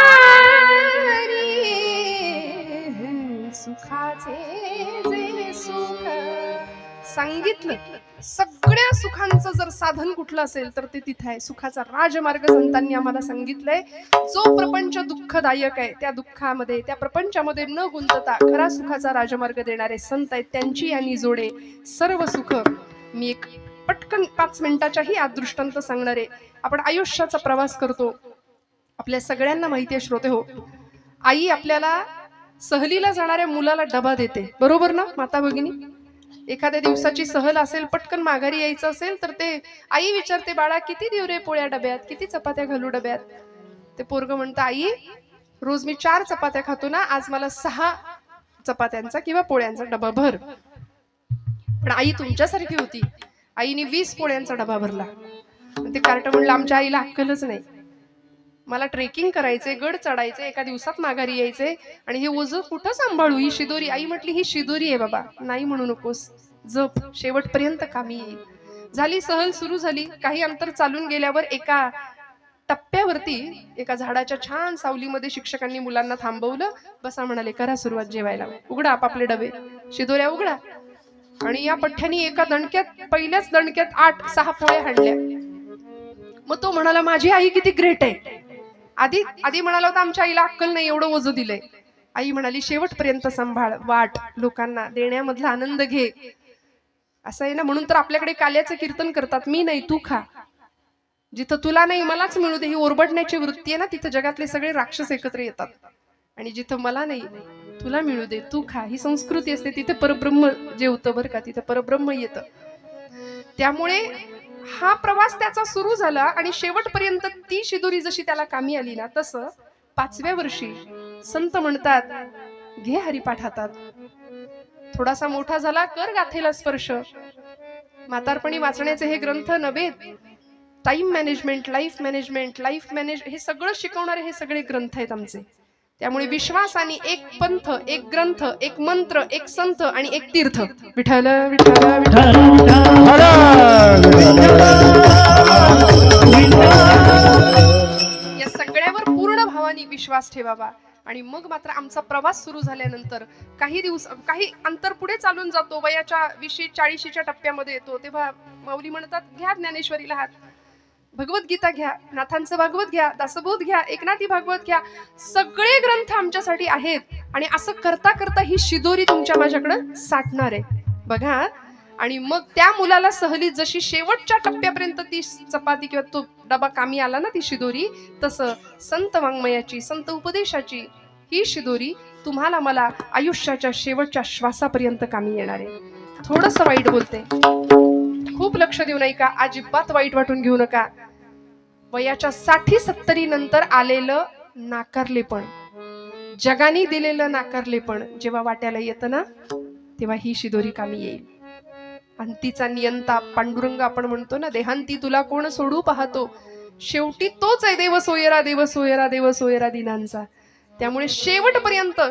सुखाचे जे सुख सांगितलं. सगळ्या सुखांचं जर साधन कुठलं असेल तर ते तिथे आहे. सुखाचा राजमार्ग संतांनी आम्हाला सांगितलंय. जो प्रपंच दुःखदायक आहे, त्या दुःखामध्ये, त्या प्रपंचामध्ये न गुंतता खरा सुखाचा राजमार्ग देणारे संत आहेत. त्यांची यांनी जोडे सर्व सुख. मी एक पटकन 5 मिनिटाच्याही आत दृष्टांत सांगणार आहे. आपण आयुष्याचा प्रवास करतो. आपल्या सगळ्यांना माहिती आहे श्रोते हो, आई आपल्याला सहलीला जाणाऱ्या मुलाला डबा देते, बरोबर ना माता भगिनी. एखाद्या दिवसाची सहल असेल, पटकन माघारी यायचं असेल तर ते आई विचारते, बाळा किती देऊ रे पोळ्या डब्यात, किती चपात्या घालू डब्यात. ते पोरग म्हणतं, आई रोज मी 4 चपात्या खातो ना, आज मला 6 चपात्यांचा किंवा पोळ्यांचा डबा भर. पण आई तुमच्यासारखी होती. आईने 20 पोळ्यांचा डबा भरला. ते कार्ट म्हणलं, आमच्या आईला अक्कलच नाही, मला ट्रेकिंग करायचे, गड चढायचे, एका दिवसात माघारी यायचे, आणि हे ओझं कुठं सांभाळू, ही शिदोरी. आई म्हटली, ही शिदोरी आहे बाबा, नाही म्हणू नकोस, जप, शेवटपर्यंत कामी येईल. झाली सहल सुरू झाली. काही अंतर चालून गेल्यावर एका टप्प्यावरती एका झाडाच्या छान सावलीमध्ये शिक्षकांनी मुलांना थांबवलं. बसा म्हणाले, करा सुरुवात जेवायला, उघडा आपापले डबे, शिदोऱ्या उघडा. आणि या पठ्ठ्यानी एका दणक्यात, पहिल्याच दणक्यात 8-6 पोळ्या हाणल्या. मग तो म्हणाला, माझी आई किती ग्रेट आहे. आधी म्हणाला होता, आमच्या आईला अक्कल नाही, एवढं ओझं दिलंय. आई म्हणाली, शेवटपर्यंत सांभाळ, वाट, लोकांना देण्यामधला आनंद घे. असं आहे ना. म्हणून तर आपल्याकडे काल्याचं कीर्तन करतात, मी नाही तू खा, जिथं तुला नाही मलाच मिळू दे. ही ओरबडण्याची वृत्ती आहे ना, तिथं जगातले सगळे राक्षस एकत्र येतात. आणि जिथं मला नाही तुला मिळू दे, तू खा, ही संस्कृती असते. तिथे परब्रह्म जेवतं बरं का, तिथं परब्रह्म येतं. त्यामुळे हा प्रवास त्याचा सुरू झाला आणि शेवटपर्यंत ती शिदोरी जशी त्याला कामी आली ना, तसं 5व्या वर्षी संत म्हणतात, घे हरिपाठ हातात. थोडासा मोठा झाला, कर गाथेला स्पर्श. म्हातारपणी वाचण्याचे हे ग्रंथ नव्हे, टाइम मॅनेजमेंट, लाईफ मॅनेजमेंट, हे सगळं शिकवणारे हे सगळे ग्रंथ आहेत आमचे. त्यामुळे विश्वासाने एक पंथ, एक ग्रंथ, एक मंत्र, एक संत आणि एक तीर्थ. विठ्ठल विठ्ठल विठ्ठल. या सगळ्यावर पूर्ण भावाने आणि विश्वास ठेवावा. आणि मग मात्र आमचा प्रवास सुरू झाल्यानंतर काही अंतर पुढे चालून जातो, वयाच्या 20-40च्या टप्प्यामध्ये येतो, तेव्हा माऊली म्हणतात घ्या ज्ञानेश्वरीला हात, भगवद्गीता घ्या, नाथांचं भागवत घ्या, दासबोध घ्या, एकनाथी भागवत घ्या, सगळे ग्रंथ आमच्यासाठी आहेत. आणि असं करता करता ही शिदोरी तुमच्या माझ्याकडे साठणार आहे बघा. आणि मग त्या मुलाला सहलीत जशी शेवटच्या टप्प्यापर्यंत ती चपाती किंवा तो डबा कामी आला ना, ती शिदोरी, तसं संत वाङ्मयाची, संत उपदेशाची ही शिदोरी तुम्हाला मला आयुष्याच्या शेवटच्या श्वासापर्यंत कामी येणार आहे. थोडंसं वाईट बोलते, खूप लक्ष देऊ नये का, अजिबात वाईट वाटून घेऊ नका. वयाच्या 60-70 नंतर आलेलं नाकारलेपण, जगाने दिलेलं नाकारलेपण जेव्हा वाट्याला येतं ना, तेव्हा ही शिदोरी कामी येईल. आणि तिचा नियंता पांडुरंग आपण म्हणतो ना, देहांती तुला कोण सोडू पाहतो, शेवटी तोच आहे देव सोयरा, देव सोयरा, देव सोयरा दिनांचा. त्यामुळे शेवटपर्यंत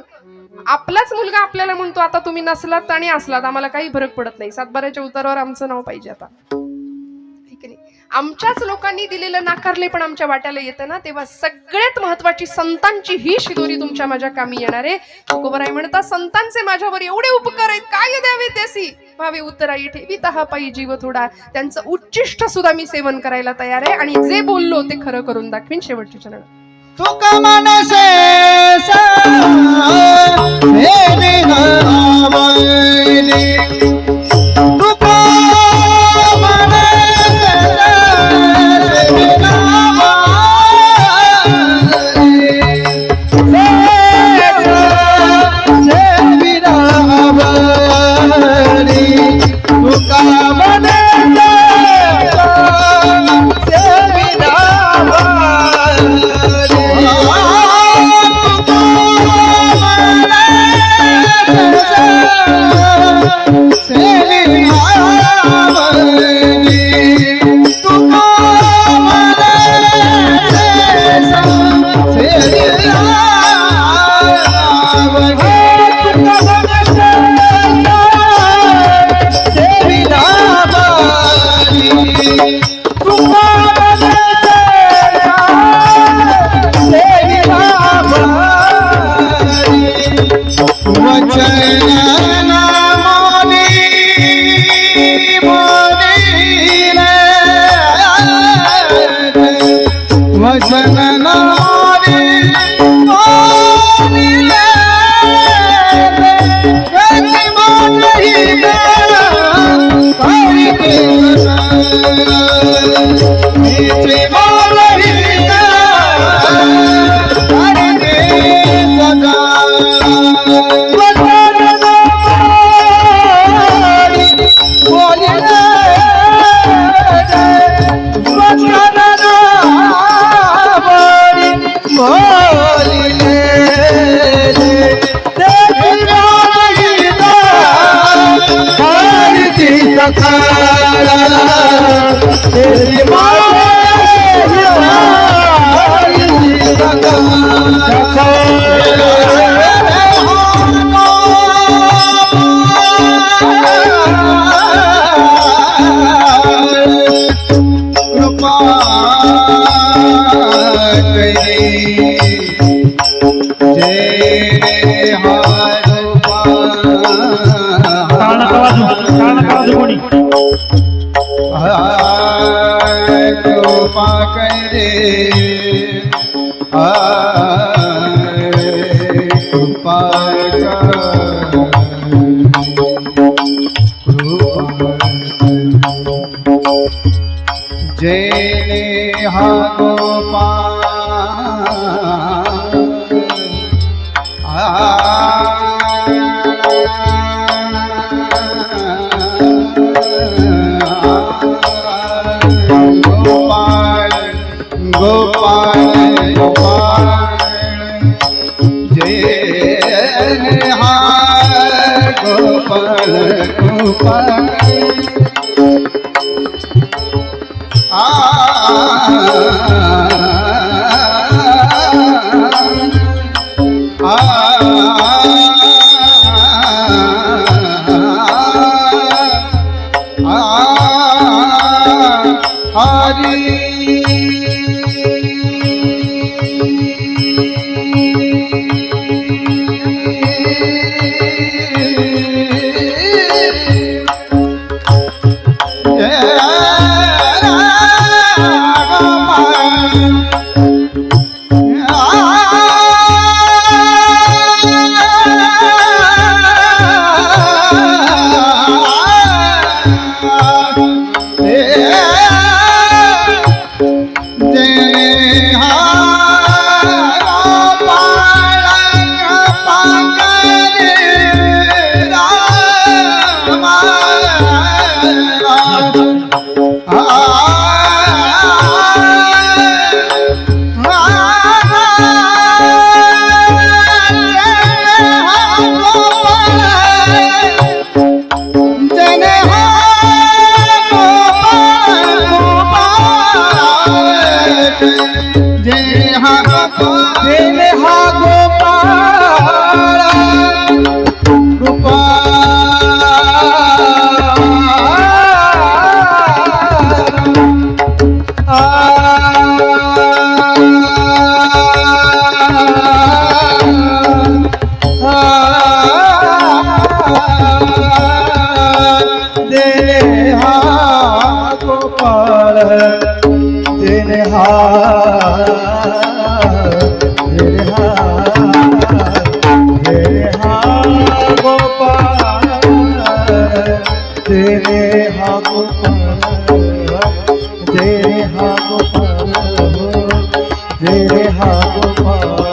आपलाच मुलगा आपल्याला म्हणतो आता तुम्ही नसलात आणि असलात आम्हाला काही फरक पडत नाही, सातबाऱ्याच्या उतारावर आमचं नाव पाहिजे आता, ठीक नाही. आमच्याच लोकांनी दिलेलं नाकारले पण आमच्या वाट्याला येतं ना, तेव्हा सगळ्यात महत्वाची संतांची ही शिदोरी तुमच्या माझ्या कामी येणार आहे. तुकोबराय म्हणतात संतांचे माझ्यावर एवढे उपकार आहेत, काय द्यावे त्यासी भावे उतराई ठेवी तहा पायी जीव थोडा. त्यांचं उच्चिष्ट सुद्धा मी सेवन करायला तयार आहे आणि जे बोललो ते खरं करून दाखवीन. शेवटचे चरण तुका मनसे जय हा गोपाल गोपाल गोपाल गोपाल जय हा गोपाल गोपाल हरी जेने गोपाल जेने गोपाल जेने गोपाल जेने गोपाल जेने गोपाल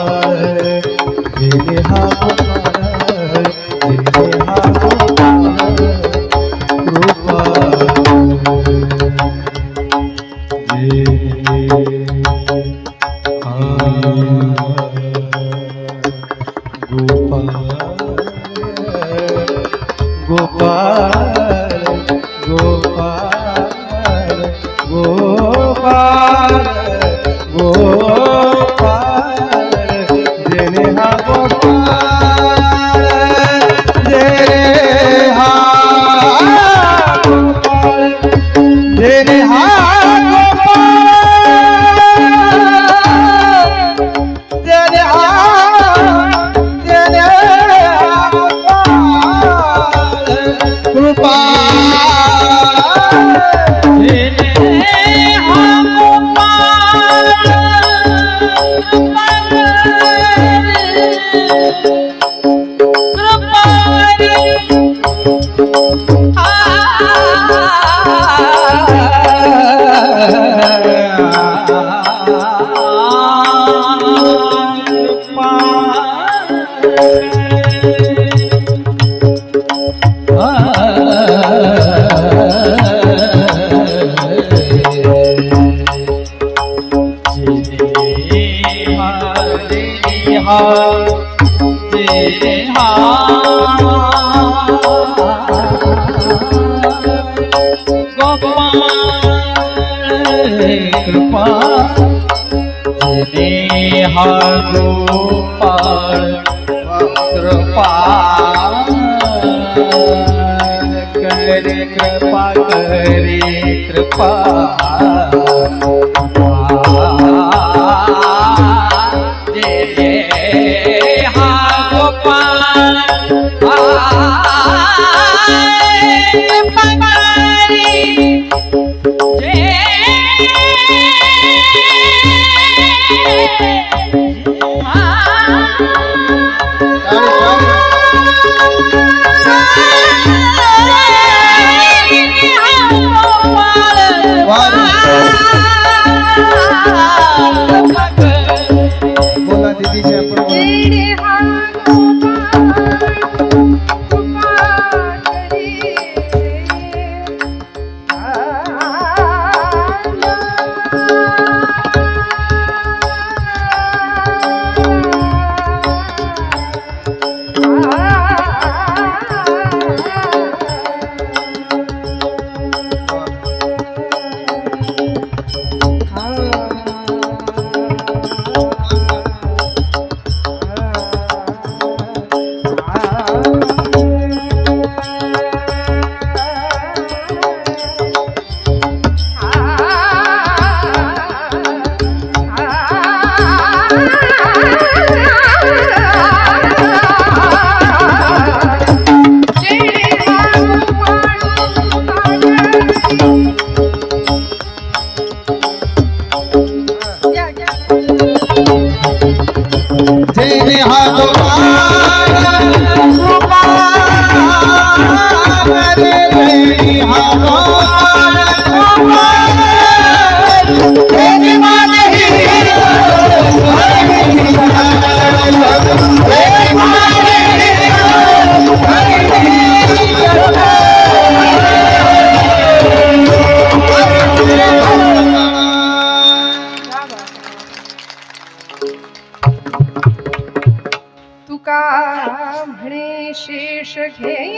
शेष घेणावडी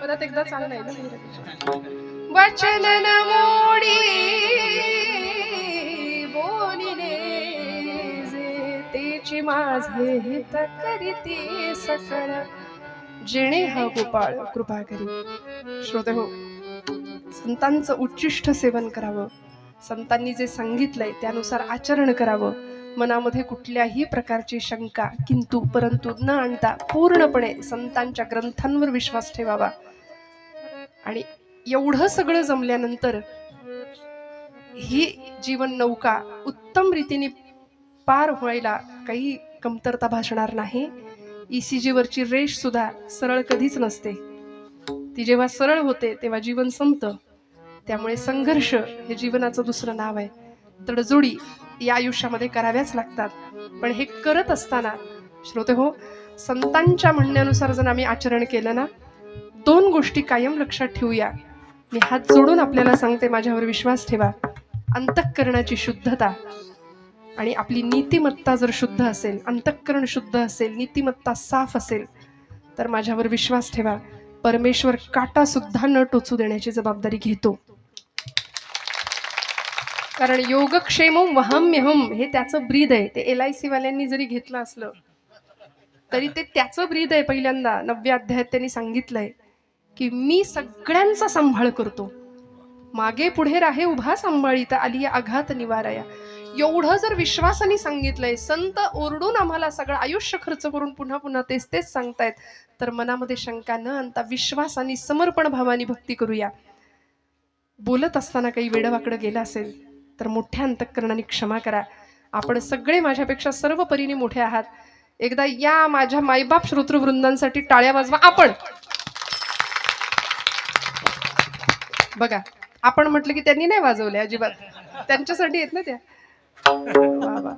परत एकदा चाललंय वचन मोडी बोलिले जे तेची माझे हित करीती सकळ जेणे हा गोपाळ कृपा करी. श्रोते हो, संतांचं उच्चिष्ट सेवन करावं, संतांनी जे सांगितलंय त्यानुसार आचरण करावं, मनामध्ये कुठल्याही प्रकारची शंका किंतु परंतु न आणता पूर्णपणे संतांच्या ग्रंथांवर विश्वास ठेवावा आणि एवढं सगळं जमल्यानंतर ही जीवन नौका उत्तम रीतीने पार व्हायला काही कमतरता भासणार नाही. ECG वरची रेष सुद्धा सरळ कधीच नसते. ती जेव्हा सरळ होते तेव्हा जीवन संपतं. त्यामुळे संघर्ष हे जीवनाचं दुसरं नाव आहे. तडजोडी या आयुष्यामध्ये कराव्याच लागतात. पण हे करत असताना श्रोते हो, संतांच्या म्हणण्यानुसार जर आम्ही आचरण केलं ना, 2 गोष्टी कायम लक्षात ठेवूया. मी हात जोडून आपल्याला सांगते, माझ्यावर विश्वास ठेवा. अंतःकरणाची शुद्धता आणि आपली नीतिमत्ता जर शुद्ध असेल, अंतःकरण शुद्ध असेल, नीतिमत्ता साफ असेल, तर माझ्यावर विश्वास ठेवा, परमेश्वर काटा सुद्धा न टोचू देण्याची जबाबदारी घेतो. कारण योगक्षेमं वहाम्यहम हे त्याचं ब्रीद आहे. ते LIC वाल्यांनी जरी घेतलं असलं तरी ते त्याचं ब्रीद आहे. पहिल्यांदा 9व्या अध्यायात त्यांनी सांगितलंय की मी सगळ्यांचा सांभाळ करतो, मागे पुढे राहे उभा सांभाळीता आली आघात निवाराया. एवढं जर विश्वासाने सांगितलंय, संत ओरडून आम्हाला सगळं आयुष्य खर्च करून पुन्हा पुन्हा तेच तेच सांगतायत, तर मनामध्ये शंका न आणता विश्वासाने समर्पण भावाने भक्ती करूया. बोलत असताना काही वेडवाकडं गेलं असेल तर मोठ्या अंतःकरणाने क्षमा करा. आपण सगळे माझ्यापेक्षा सर्व परीने मोठे आहात. एकदा या माझ्या मायबाप श्रोतृवृंदांसाठी टाळ्या वाजवा. आपण बघा, आपण म्हटलं की त्यांनी नाही वाजवले अजिबात, त्यांच्यासाठी येत ना त्या. वा वा.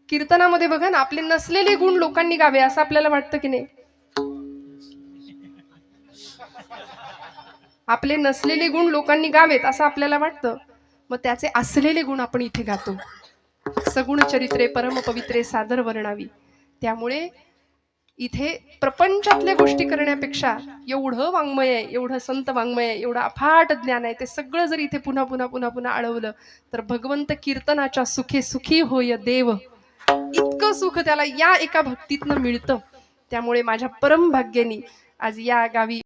कीर्तनामध्ये बघा ना, आपले नसलेले गुण लोकांनी गावे असं आपल्याला वाटतं की नाही? आपले नसलेले गुण लोकांनी गावेत असं आपल्याला वाटतं. मग त्याचे असलेले गुण आपण इथे गातो. सगुण चरित्रे परम पवित्रे सादर वर्णावी. त्यामुळे इथे प्रपंचातल्या गोष्टी करण्यापेक्षा एवढं वाङ्मय आहे, एवढं संत वाङ्मय आहे, एवढं अफाट ज्ञान आहे, ते सगळं जर इथे पुन्हा पुन्हा पुन्हा पुन्हा आळवलं तर भगवंत कीर्तनाच्या सुखे सुखी होय देव, इतकं सुख त्याला या एका भक्तीतनं मिळतं. त्यामुळे माझ्या परम भाग्यानी आज या गावी